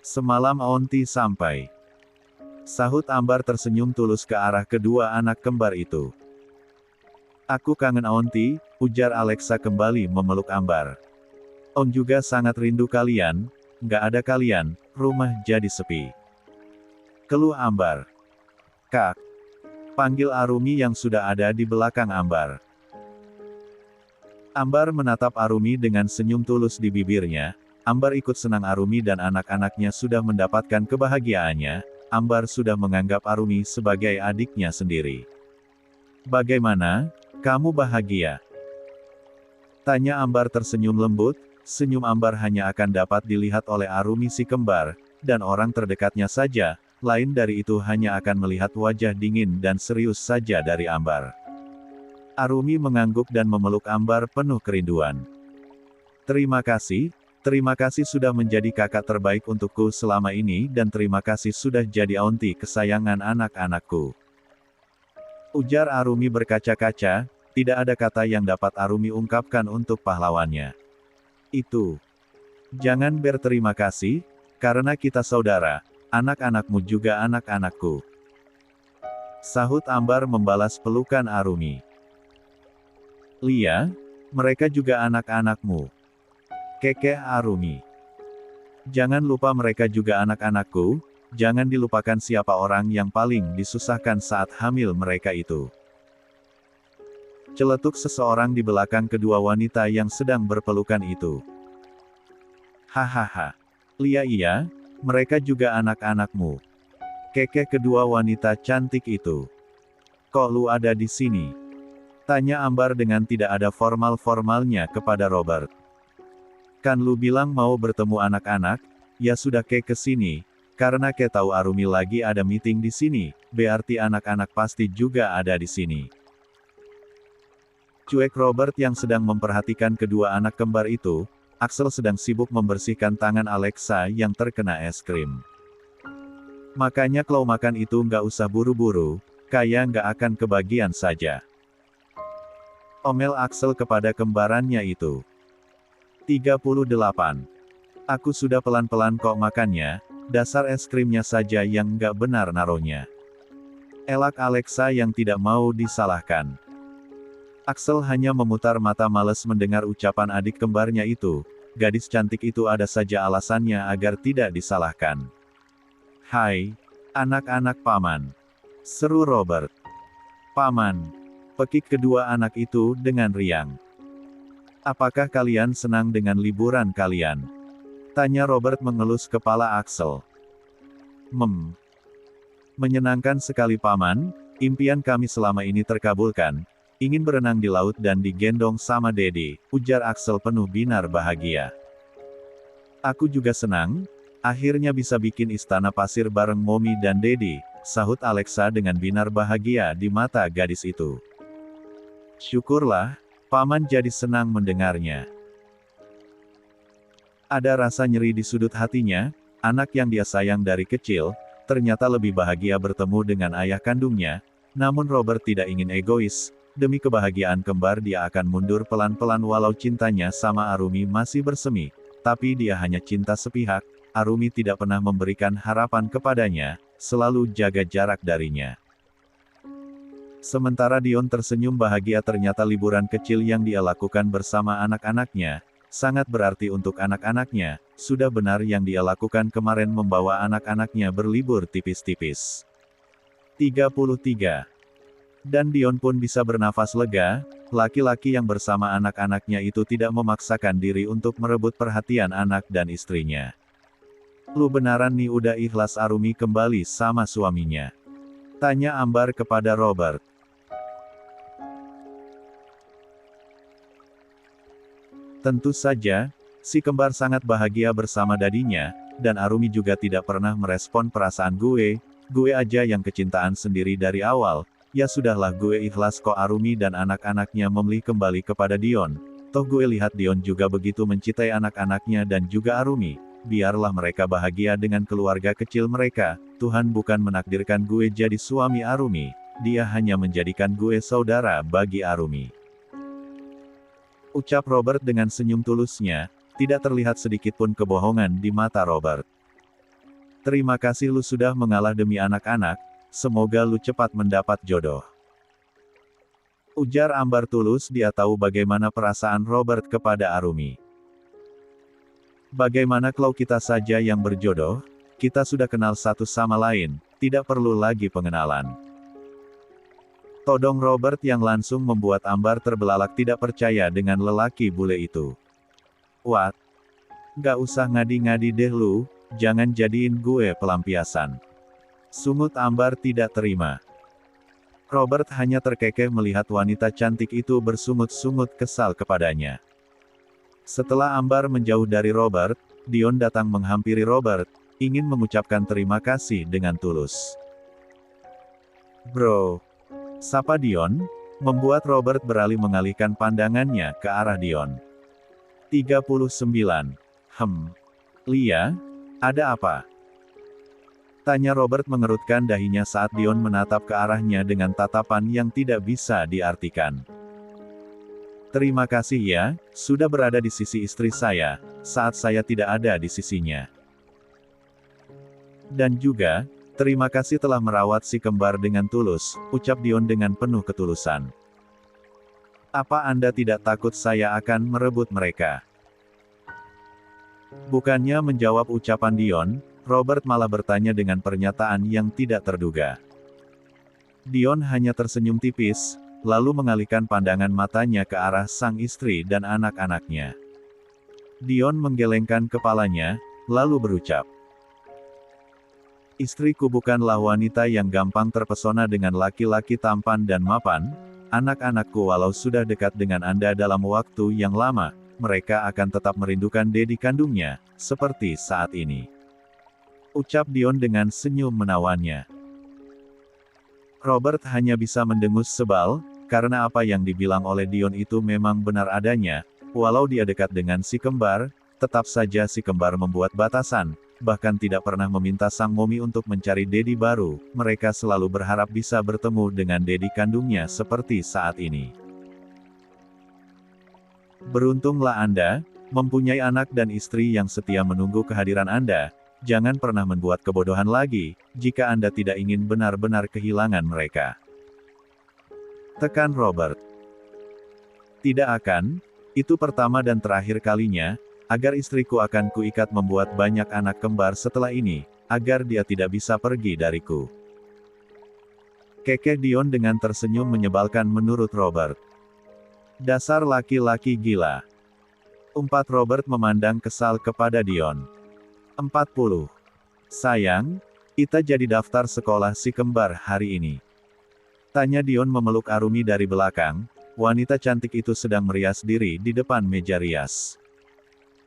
Semalam Onti sampai. Sahut Ambar tersenyum tulus ke arah kedua anak kembar itu. Aku kangen Onti, ujar Alexa kembali memeluk Ambar. Om juga sangat rindu kalian, nggak ada kalian, rumah jadi sepi. Keluh Ambar. Kak. Panggil Arumi yang sudah ada di belakang Ambar. Ambar menatap Arumi dengan senyum tulus di bibirnya. Ambar ikut senang Arumi dan anak-anaknya sudah mendapatkan kebahagiaannya. Ambar sudah menganggap Arumi sebagai adiknya sendiri. Bagaimana? Kamu bahagia? Tanya Ambar tersenyum lembut. Senyum Ambar hanya akan dapat dilihat oleh Arumi si kembar, dan orang terdekatnya saja, lain dari itu hanya akan melihat wajah dingin dan serius saja dari Ambar. Arumi mengangguk dan memeluk Ambar penuh kerinduan. Terima kasih sudah menjadi kakak terbaik untukku selama ini dan terima kasih sudah jadi Onti kesayangan anak-anakku. Ujar Arumi berkaca-kaca, tidak ada kata yang dapat Arumi ungkapkan untuk pahlawannya. Itu. Jangan berterima kasih, karena kita saudara, anak-anakmu juga anak-anakku. Sahut Ambar membalas pelukan Arumi. Lia, mereka juga anak-anakmu. Kekeh Arumi. Jangan lupa mereka juga anak-anakku, jangan dilupakan siapa orang yang paling disusahkan saat hamil mereka itu. Celetuk seseorang di belakang kedua wanita yang sedang berpelukan itu. Hahaha. Lia iya, mereka juga anak-anakmu. Kekeh kedua wanita cantik itu. Kok lu ada di sini? Tanya Ambar dengan tidak ada formal-formalnya kepada Robert. Kan lu bilang mau bertemu anak-anak, ya sudah ke sini, karena ke tahu Arumi lagi ada meeting di sini, berarti anak-anak pasti juga ada di sini. Cuek Robert yang sedang memperhatikan kedua anak kembar itu, Axel sedang sibuk membersihkan tangan Alexa yang terkena es krim. Makanya kalau makan itu nggak usah buru-buru, kayak nggak akan kebagian saja. Omel Axel kepada kembarannya itu. 38. Aku sudah pelan-pelan kok makannya, dasar es krimnya saja yang nggak benar naronya. Elak Alexa yang tidak mau disalahkan. Axel hanya memutar mata malas mendengar ucapan adik kembarnya itu, gadis cantik itu ada saja alasannya agar tidak disalahkan. Hai, anak-anak paman. Seru Robert. Paman. Pekik kedua anak itu dengan riang. Apakah kalian senang dengan liburan kalian? Tanya Robert mengelus kepala Axel. Menyenangkan sekali paman, impian kami selama ini terkabulkan. Ingin berenang di laut dan digendong sama Dedi, ujar Axel penuh binar bahagia. Aku juga senang, akhirnya bisa bikin istana pasir bareng Momi dan Dedi, sahut Alexa dengan binar bahagia di mata gadis itu. Syukurlah, paman jadi senang mendengarnya. Ada rasa nyeri di sudut hatinya, anak yang dia sayang dari kecil, ternyata lebih bahagia bertemu dengan ayah kandungnya, namun Robert tidak ingin egois. Demi kebahagiaan kembar dia akan mundur pelan-pelan walau cintanya sama Arumi masih bersemi, tapi dia hanya cinta sepihak, Arumi tidak pernah memberikan harapan kepadanya, selalu jaga jarak darinya. Sementara Dion tersenyum bahagia, ternyata liburan kecil yang dia lakukan bersama anak-anaknya, sangat berarti untuk anak-anaknya. Sudah benar yang dia lakukan kemarin, membawa anak-anaknya berlibur tipis-tipis. 33. Dan Dion pun bisa bernafas lega, laki-laki yang bersama anak-anaknya itu tidak memaksakan diri untuk merebut perhatian anak dan istrinya. Lu benaran nih udah ikhlas Arumi kembali sama suaminya? Tanya Ambar kepada Robert. Tentu saja, si kembar sangat bahagia bersama dadinya, dan Arumi juga tidak pernah merespon perasaan gue aja yang kecintaan sendiri dari awal. Ya sudahlah, gue ikhlas kok. Arumi dan anak-anaknya memilih kembali kepada Dion. Toh gue lihat Dion juga begitu mencintai anak-anaknya dan juga Arumi. Biarlah mereka bahagia dengan keluarga kecil mereka. Tuhan bukan menakdirkan gue jadi suami Arumi, dia hanya menjadikan gue saudara bagi Arumi. Ucap Robert dengan senyum tulusnya, tidak terlihat sedikitpun kebohongan di mata Robert. Terima kasih lu sudah mengalah demi anak-anak, semoga lu cepat mendapat jodoh. Ujar Ambar tulus, dia tahu bagaimana perasaan Robert kepada Arumi. Bagaimana kalau kita saja yang berjodoh, kita sudah kenal satu sama lain, tidak perlu lagi pengenalan. Todong Robert yang langsung membuat Ambar terbelalak, tidak percaya dengan lelaki bule itu. What? Gak usah ngadi-ngadi deh lu, jangan jadiin gue pelampiasan. Sungut Ambar tidak terima. Robert hanya terkekeh melihat wanita cantik itu bersungut-sungut kesal kepadanya. Setelah Ambar menjauh dari Robert, Dion datang menghampiri Robert, ingin mengucapkan terima kasih dengan tulus. Bro, sapa Dion, membuat Robert beralih mengalihkan pandangannya ke arah Dion. 39. Lia, ada apa? Tanya Robert mengerutkan dahinya saat Dion menatap ke arahnya dengan tatapan yang tidak bisa diartikan. Terima kasih ya, sudah berada di sisi istri saya, saat saya tidak ada di sisinya. Dan juga, terima kasih telah merawat si kembar dengan tulus, ucap Dion dengan penuh ketulusan. Apa Anda tidak takut saya akan merebut mereka? Bukannya menjawab ucapan Dion, Robert malah bertanya dengan pernyataan yang tidak terduga. Dion hanya tersenyum tipis, lalu mengalihkan pandangan matanya ke arah sang istri dan anak-anaknya. Dion menggelengkan kepalanya, lalu berucap. Istriku bukanlah wanita yang gampang terpesona dengan laki-laki tampan dan mapan. Anak-anakku walau sudah dekat dengan Anda dalam waktu yang lama, mereka akan tetap merindukan dedi kandungnya, seperti saat ini. Ucap Dion dengan senyum menawannya. Robert hanya bisa mendengus sebal, karena apa yang dibilang oleh Dion itu memang benar adanya. Walau dia dekat dengan si kembar, tetap saja si kembar membuat batasan, bahkan tidak pernah meminta sang momi untuk mencari dedi baru. Mereka selalu berharap bisa bertemu dengan dedi kandungnya seperti saat ini. Beruntunglah Anda, mempunyai anak dan istri yang setia menunggu kehadiran Anda. Jangan pernah membuat kebodohan lagi, jika Anda tidak ingin benar-benar kehilangan mereka. Tekan Robert. Tidak akan, itu pertama dan terakhir kalinya, agar istriku akan kuikat membuat banyak anak kembar setelah ini, agar dia tidak bisa pergi dariku. Kekeh Dion dengan tersenyum menyebalkan menurut Robert. Dasar laki-laki gila. Umpat Robert memandang kesal kepada Dion. 40. Sayang, kita jadi daftar sekolah si kembar hari ini. Tanya Dion memeluk Arumi dari belakang, wanita cantik itu sedang merias diri di depan meja rias.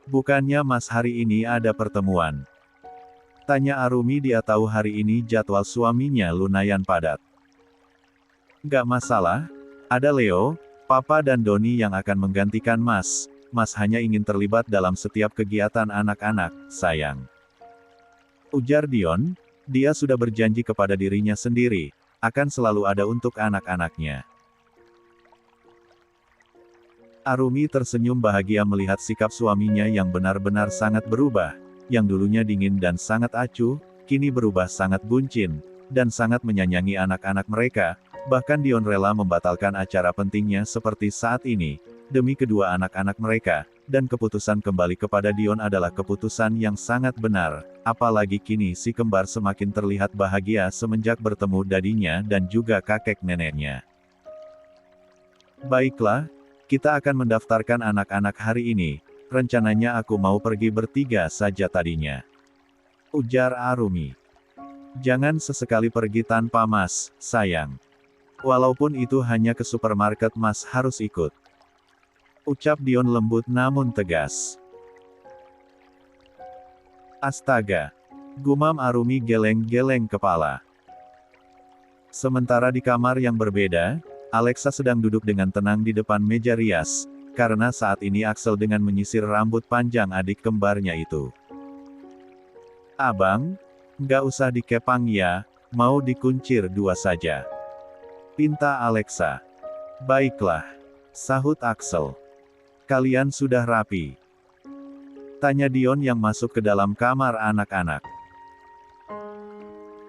Bukannya Mas hari ini ada pertemuan? Tanya Arumi, dia tahu hari ini jadwal suaminya lumayan padat. Gak masalah, ada Leo, Papa dan Doni yang akan menggantikan Mas. Mas hanya ingin terlibat dalam setiap kegiatan anak-anak, sayang. Ujar Dion, dia sudah berjanji kepada dirinya sendiri, akan selalu ada untuk anak-anaknya. Arumi tersenyum bahagia melihat sikap suaminya yang benar-benar sangat berubah, yang dulunya dingin dan sangat acuh, kini berubah sangat buncin, dan sangat menyayangi anak-anak mereka. Bahkan Dion rela membatalkan acara pentingnya seperti saat ini, demi kedua anak-anak mereka, dan keputusan kembali kepada Dion adalah keputusan yang sangat benar, apalagi kini si kembar semakin terlihat bahagia semenjak bertemu dadinya dan juga kakek neneknya. Baiklah, kita akan mendaftarkan anak-anak hari ini, rencananya aku mau pergi bertiga saja tadinya. Ujar Arumi. Jangan sesekali pergi tanpa Mas, sayang. Walaupun itu hanya ke supermarket Mas harus ikut. Ucap Dion lembut namun tegas. Astaga. Gumam Arumi geleng-geleng kepala. Sementara di kamar yang berbeda, Alexa sedang duduk dengan tenang di depan meja rias, karena saat ini Axel dengan menyisir rambut panjang adik kembarnya itu. Abang, nggak usah dikepang ya, mau dikuncir dua saja. Pinta Alexa. Baiklah. Sahut Axel. Kalian sudah rapi? Tanya Dion yang masuk ke dalam kamar anak-anak.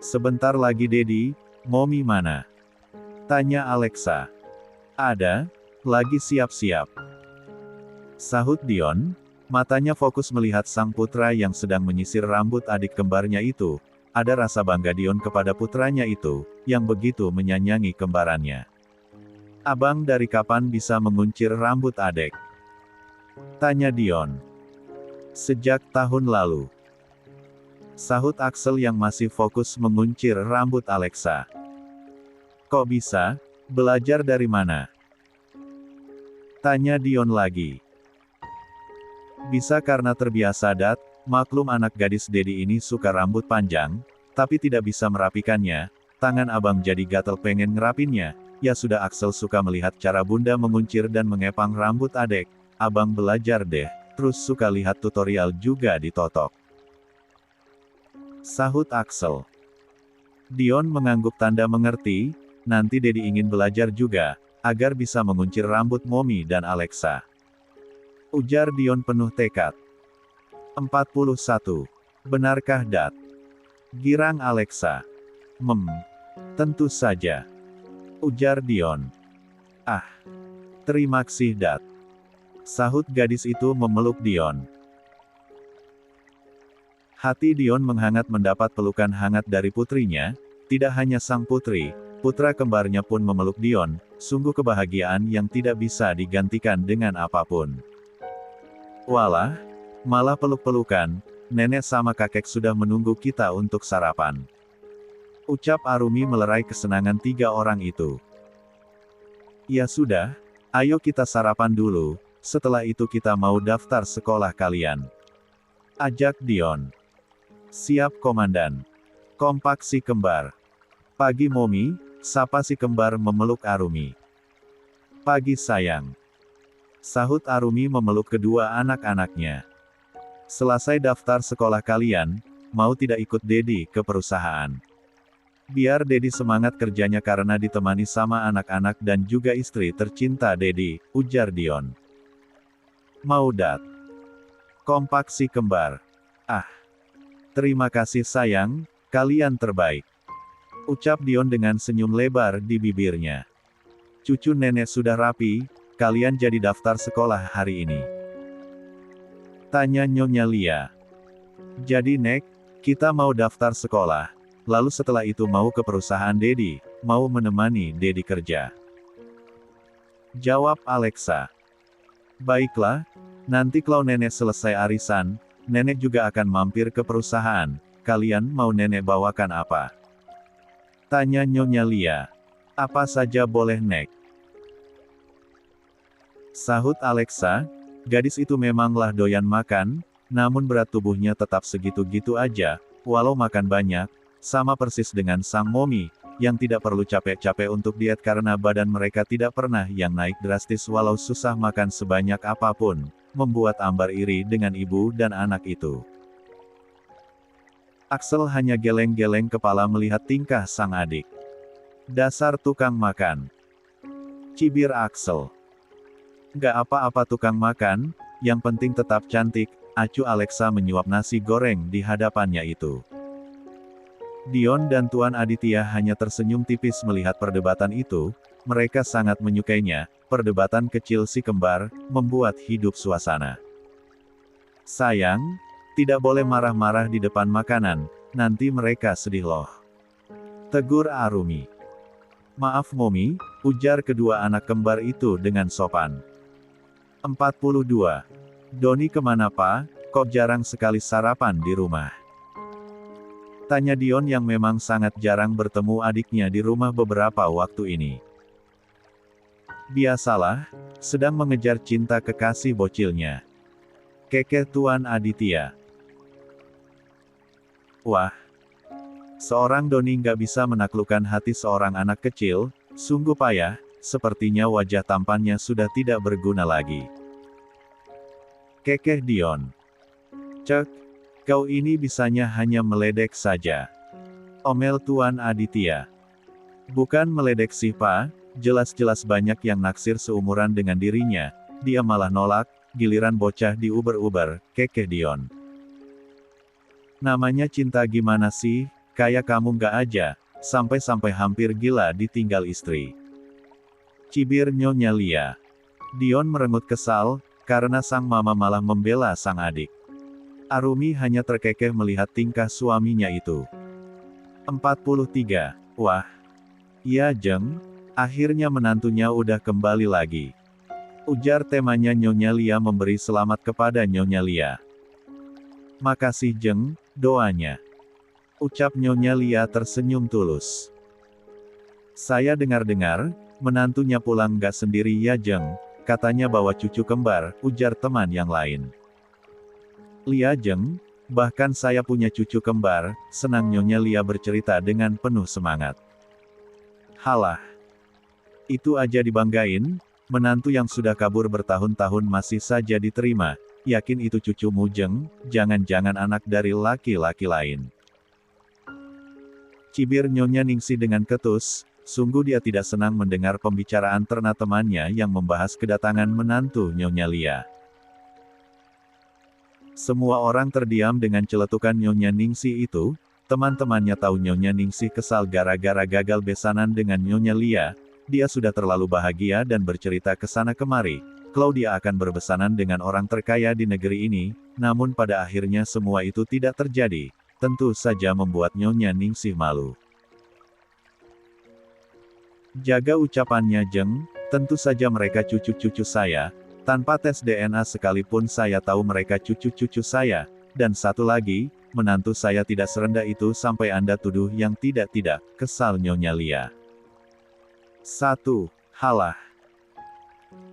Sebentar lagi Dedi, Mommy mana? Tanya Alexa. Ada, lagi siap-siap. Sahut Dion, matanya fokus melihat sang putra yang sedang menyisir rambut adik kembarnya itu. Ada rasa bangga Dion kepada putranya itu, yang begitu menyayangi kembarannya. Abang dari kapan bisa menguncir rambut adek? Tanya Dion. Sejak tahun lalu. Sahut Axel yang masih fokus menguncir rambut Alexa. Kok bisa? Belajar dari mana? Tanya Dion lagi. Bisa karena terbiasa Dat. Maklum anak gadis Dedi ini suka rambut panjang, tapi tidak bisa merapikannya, tangan abang jadi gatel pengen ngerapinnya, ya sudah Axel suka melihat cara bunda menguncir dan mengepang rambut adek, abang belajar deh, terus suka lihat tutorial juga di TikTok. Sahut Axel. Dion mengangguk tanda mengerti, nanti Dedi ingin belajar juga, agar bisa menguncir rambut Mommy dan Alexa. Ujar Dion penuh tekad. 41. Benarkah Dat? Girang Alexa. Tentu saja. Ujar Dion. Ah. Terima kasih Dat. Sahut gadis itu memeluk Dion. Hati Dion menghangat mendapat pelukan hangat dari putrinya, tidak hanya sang putri, putra kembarnya pun memeluk Dion, sungguh kebahagiaan yang tidak bisa digantikan dengan apapun. Walah, malah peluk-pelukan, nenek sama kakek sudah menunggu kita untuk sarapan. Ucap Arumi melerai kesenangan tiga orang itu. Ya sudah, ayo kita sarapan dulu, setelah itu kita mau daftar sekolah kalian. Ajak Dion. Siap Komandan. Kompak si kembar. Pagi Mommy, sapa si kembar memeluk Arumi. Pagi sayang. Sahut Arumi memeluk kedua anak-anaknya. Selesai daftar sekolah kalian, mau tidak ikut Dedi ke perusahaan? Biar Dedi semangat kerjanya karena ditemani sama anak-anak dan juga istri tercinta Dedi, ujar Dion. Mau Dat. Kompak si kembar. Ah. Terima kasih sayang, kalian terbaik. Ucap Dion dengan senyum lebar di bibirnya. Cucu nenek sudah rapi, kalian jadi daftar sekolah hari ini. Tanya Nyonya Lia. Jadi Nek, kita mau daftar sekolah, lalu setelah itu mau ke perusahaan Dedi, mau menemani Dedi kerja. Jawab Alexa. Baiklah, nanti kalau nenek selesai arisan, nenek juga akan mampir ke perusahaan, kalian mau nenek bawakan apa? Tanya Nyonya Lia. Apa saja boleh Nek. Sahut Alexa, gadis itu memanglah doyan makan, namun berat tubuhnya tetap segitu-gitu aja, walau makan banyak, sama persis dengan sang Mommy, yang tidak perlu capek-capek untuk diet karena badan mereka tidak pernah yang naik drastis walau susah makan sebanyak apapun, membuat Ambar iri dengan ibu dan anak itu. Axel hanya geleng-geleng kepala melihat tingkah sang adik. Dasar tukang makan. Cibir Axel. Gak apa-apa tukang makan, yang penting tetap cantik, acuh Alexa menyuap nasi goreng di hadapannya itu. Dion dan Tuan Aditya hanya tersenyum tipis melihat perdebatan itu, mereka sangat menyukainya, perdebatan kecil si kembar, membuat hidup suasana. Sayang, tidak boleh marah-marah di depan makanan, nanti mereka sedih loh. Tegur Arumi. Maaf Momi, ujar kedua anak kembar itu dengan sopan. 42. Doni kemana Pak? Kok jarang sekali sarapan di rumah? Tanya Dion yang memang sangat jarang bertemu adiknya di rumah beberapa waktu ini. Biasalah, sedang mengejar cinta kekasih bocilnya. Keke Tuan Aditya. Wah. Seorang Doni nggak bisa menaklukkan hati seorang anak kecil, sungguh payah, sepertinya wajah tampannya sudah tidak berguna lagi. Kekeh Dion. Cek, kau ini bisanya hanya meledek saja. Omel Tuan Aditya. Bukan meledek sih Pak, jelas-jelas banyak yang naksir seumuran dengan dirinya, dia malah nolak, giliran bocah diuber-uber, kekeh Dion. Namanya cinta gimana sih, kayak kamu nggak aja, sampai-sampai hampir gila ditinggal istri. Cibir Nyonya Lia. Dion merengut kesal, karena sang mama malah membela sang adik. Arumi hanya terkekeh melihat tingkah suaminya itu. 43. Wah. Iya Jeng, akhirnya menantunya udah kembali lagi. Ujar temanya Nyonya Lia memberi selamat kepada Nyonya Lia. Makasih Jeng, doanya. Ucap Nyonya Lia tersenyum tulus. Saya dengar-dengar, menantunya pulang gak sendiri ya Jeng, katanya bawa cucu kembar, ujar teman yang lain. Lia Jeng, bahkan saya punya cucu kembar, senang Nyonya Lia bercerita dengan penuh semangat. Halah. Itu aja dibanggain, menantu yang sudah kabur bertahun-tahun masih saja diterima, yakin itu cucumu Jeng, jangan-jangan anak dari laki-laki lain. Cibir Nyonya Ningsih dengan ketus, sungguh dia tidak senang mendengar pembicaraan terna temannya yang membahas kedatangan menantu Nyonya Lia. Semua orang terdiam dengan celetukan Nyonya Ningsih itu, teman-temannya tahu Nyonya Ningsih kesal gara-gara gagal besanan dengan Nyonya Lia, dia sudah terlalu bahagia dan bercerita ke sana kemari, kalau dia akan berbesanan dengan orang terkaya di negeri ini, namun pada akhirnya semua itu tidak terjadi, tentu saja membuat Nyonya Ningsih malu. Jaga ucapannya Jeng, tentu saja mereka cucu-cucu saya, tanpa tes DNA sekalipun saya tahu mereka cucu-cucu saya, dan satu lagi, menantu saya tidak serendah itu sampai Anda tuduh yang tidak-tidak, kesal Nyonya Lia. 1. Halah.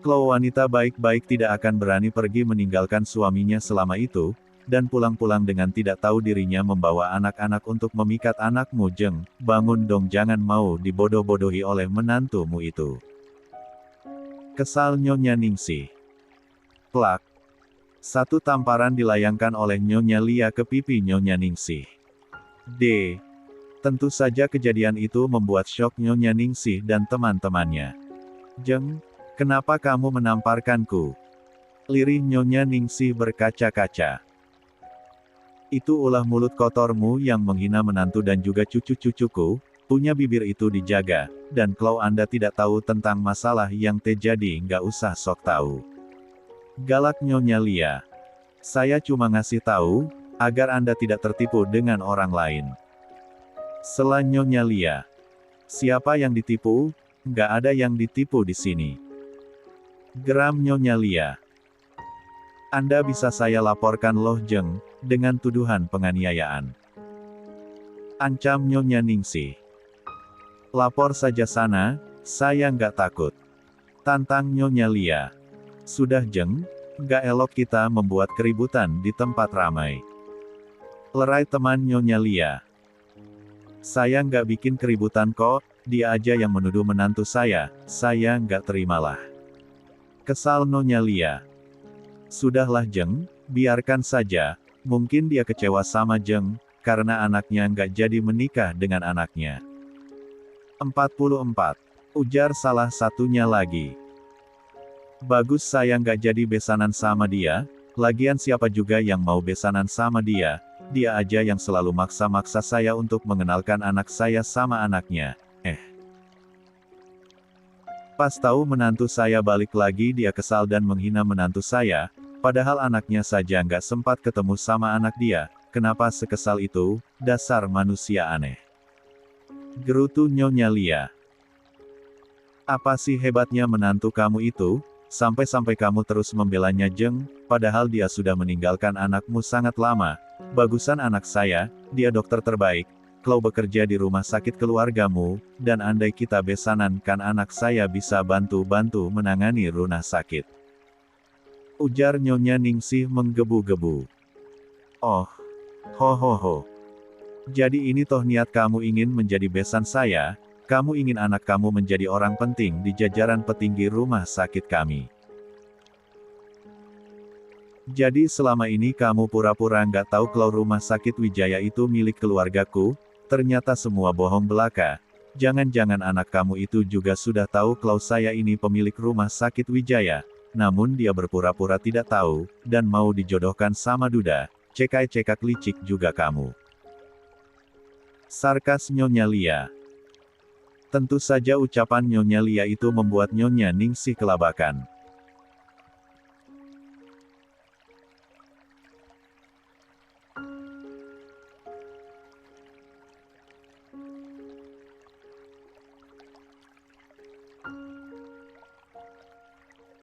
Kalau wanita baik-baik tidak akan berani pergi meninggalkan suaminya selama itu, dan pulang-pulang dengan tidak tahu dirinya membawa anak-anak untuk memikat anakmu Jeng, bangun dong jangan mau dibodoh-bodohi oleh menantumu itu. Kesal Nyonya Ningsih. Plak. Satu tamparan dilayangkan oleh Nyonya Lia ke pipi Nyonya Ningsih. D. Tentu saja kejadian itu membuat syok Nyonya Ningsih dan teman-temannya. Jeng, kenapa kamu menamparkanku? Lirih Nyonya Ningsih berkaca-kaca. Itu ulah mulut kotormu yang menghina menantu dan juga cucu-cucuku, punya bibir itu dijaga, dan kalau Anda tidak tahu tentang masalah yang terjadi nggak usah sok tahu. Galak Nyonya Lia. Saya cuma ngasih tahu, agar Anda tidak tertipu dengan orang lain. Sela Nyonya Lia. Siapa yang ditipu? Nggak ada yang ditipu di sini. Geram Nyonya Lia. Anda bisa saya laporkan loh Jeng, dengan tuduhan penganiayaan. Ancam Nyonya Ningsih. Lapor saja sana, saya nggak takut. Tantang Nyonya Lia. Sudah Jeng, nggak elok kita membuat keributan di tempat ramai. Lerai teman Nyonya Lia. Saya nggak bikin keributan kok, dia aja yang menuduh menantu saya nggak terimalah. Kesal Nyonya Lia. Sudahlah Jeng, biarkan saja, mungkin dia kecewa sama Jeng, karena anaknya nggak jadi menikah dengan anaknya. 44. Ujar salah satunya lagi. Bagus saya nggak jadi besanan sama dia, lagian siapa juga yang mau besanan sama dia, dia aja yang selalu maksa-maksa saya untuk mengenalkan anak saya sama anaknya. Pas tahu menantu saya balik lagi dia kesal dan menghina menantu saya, padahal anaknya saja nggak sempat ketemu sama anak dia, kenapa sekesal itu, dasar manusia aneh. Gerutu Nyonya Lia. Apa sih hebatnya menantu kamu itu, sampai-sampai kamu terus membelanya Jeng, padahal dia sudah meninggalkan anakmu sangat lama. Bagusan anak saya, dia dokter terbaik, Klau bekerja di rumah sakit keluargamu, dan andai kita besanan kan anak saya bisa bantu-bantu menangani rumah sakit. Ujar Nyonya Ningsih menggebu-gebu. Oh, ho. Jadi ini toh niat kamu ingin menjadi besan saya, kamu ingin anak kamu menjadi orang penting di jajaran petinggi rumah sakit kami. Jadi selama ini kamu pura-pura nggak tahu kalau rumah sakit Wijaya itu milik keluargaku, ternyata semua bohong belaka. Jangan-jangan anak kamu itu juga sudah tahu kalau saya ini pemilik rumah sakit Wijaya, namun dia berpura-pura tidak tahu, dan mau dijodohkan sama Duda, cekak licik juga kamu. Sarkas Nyonya Lia. Tentu saja ucapan Nyonya Lia itu membuat Nyonya Ningsih kelabakan.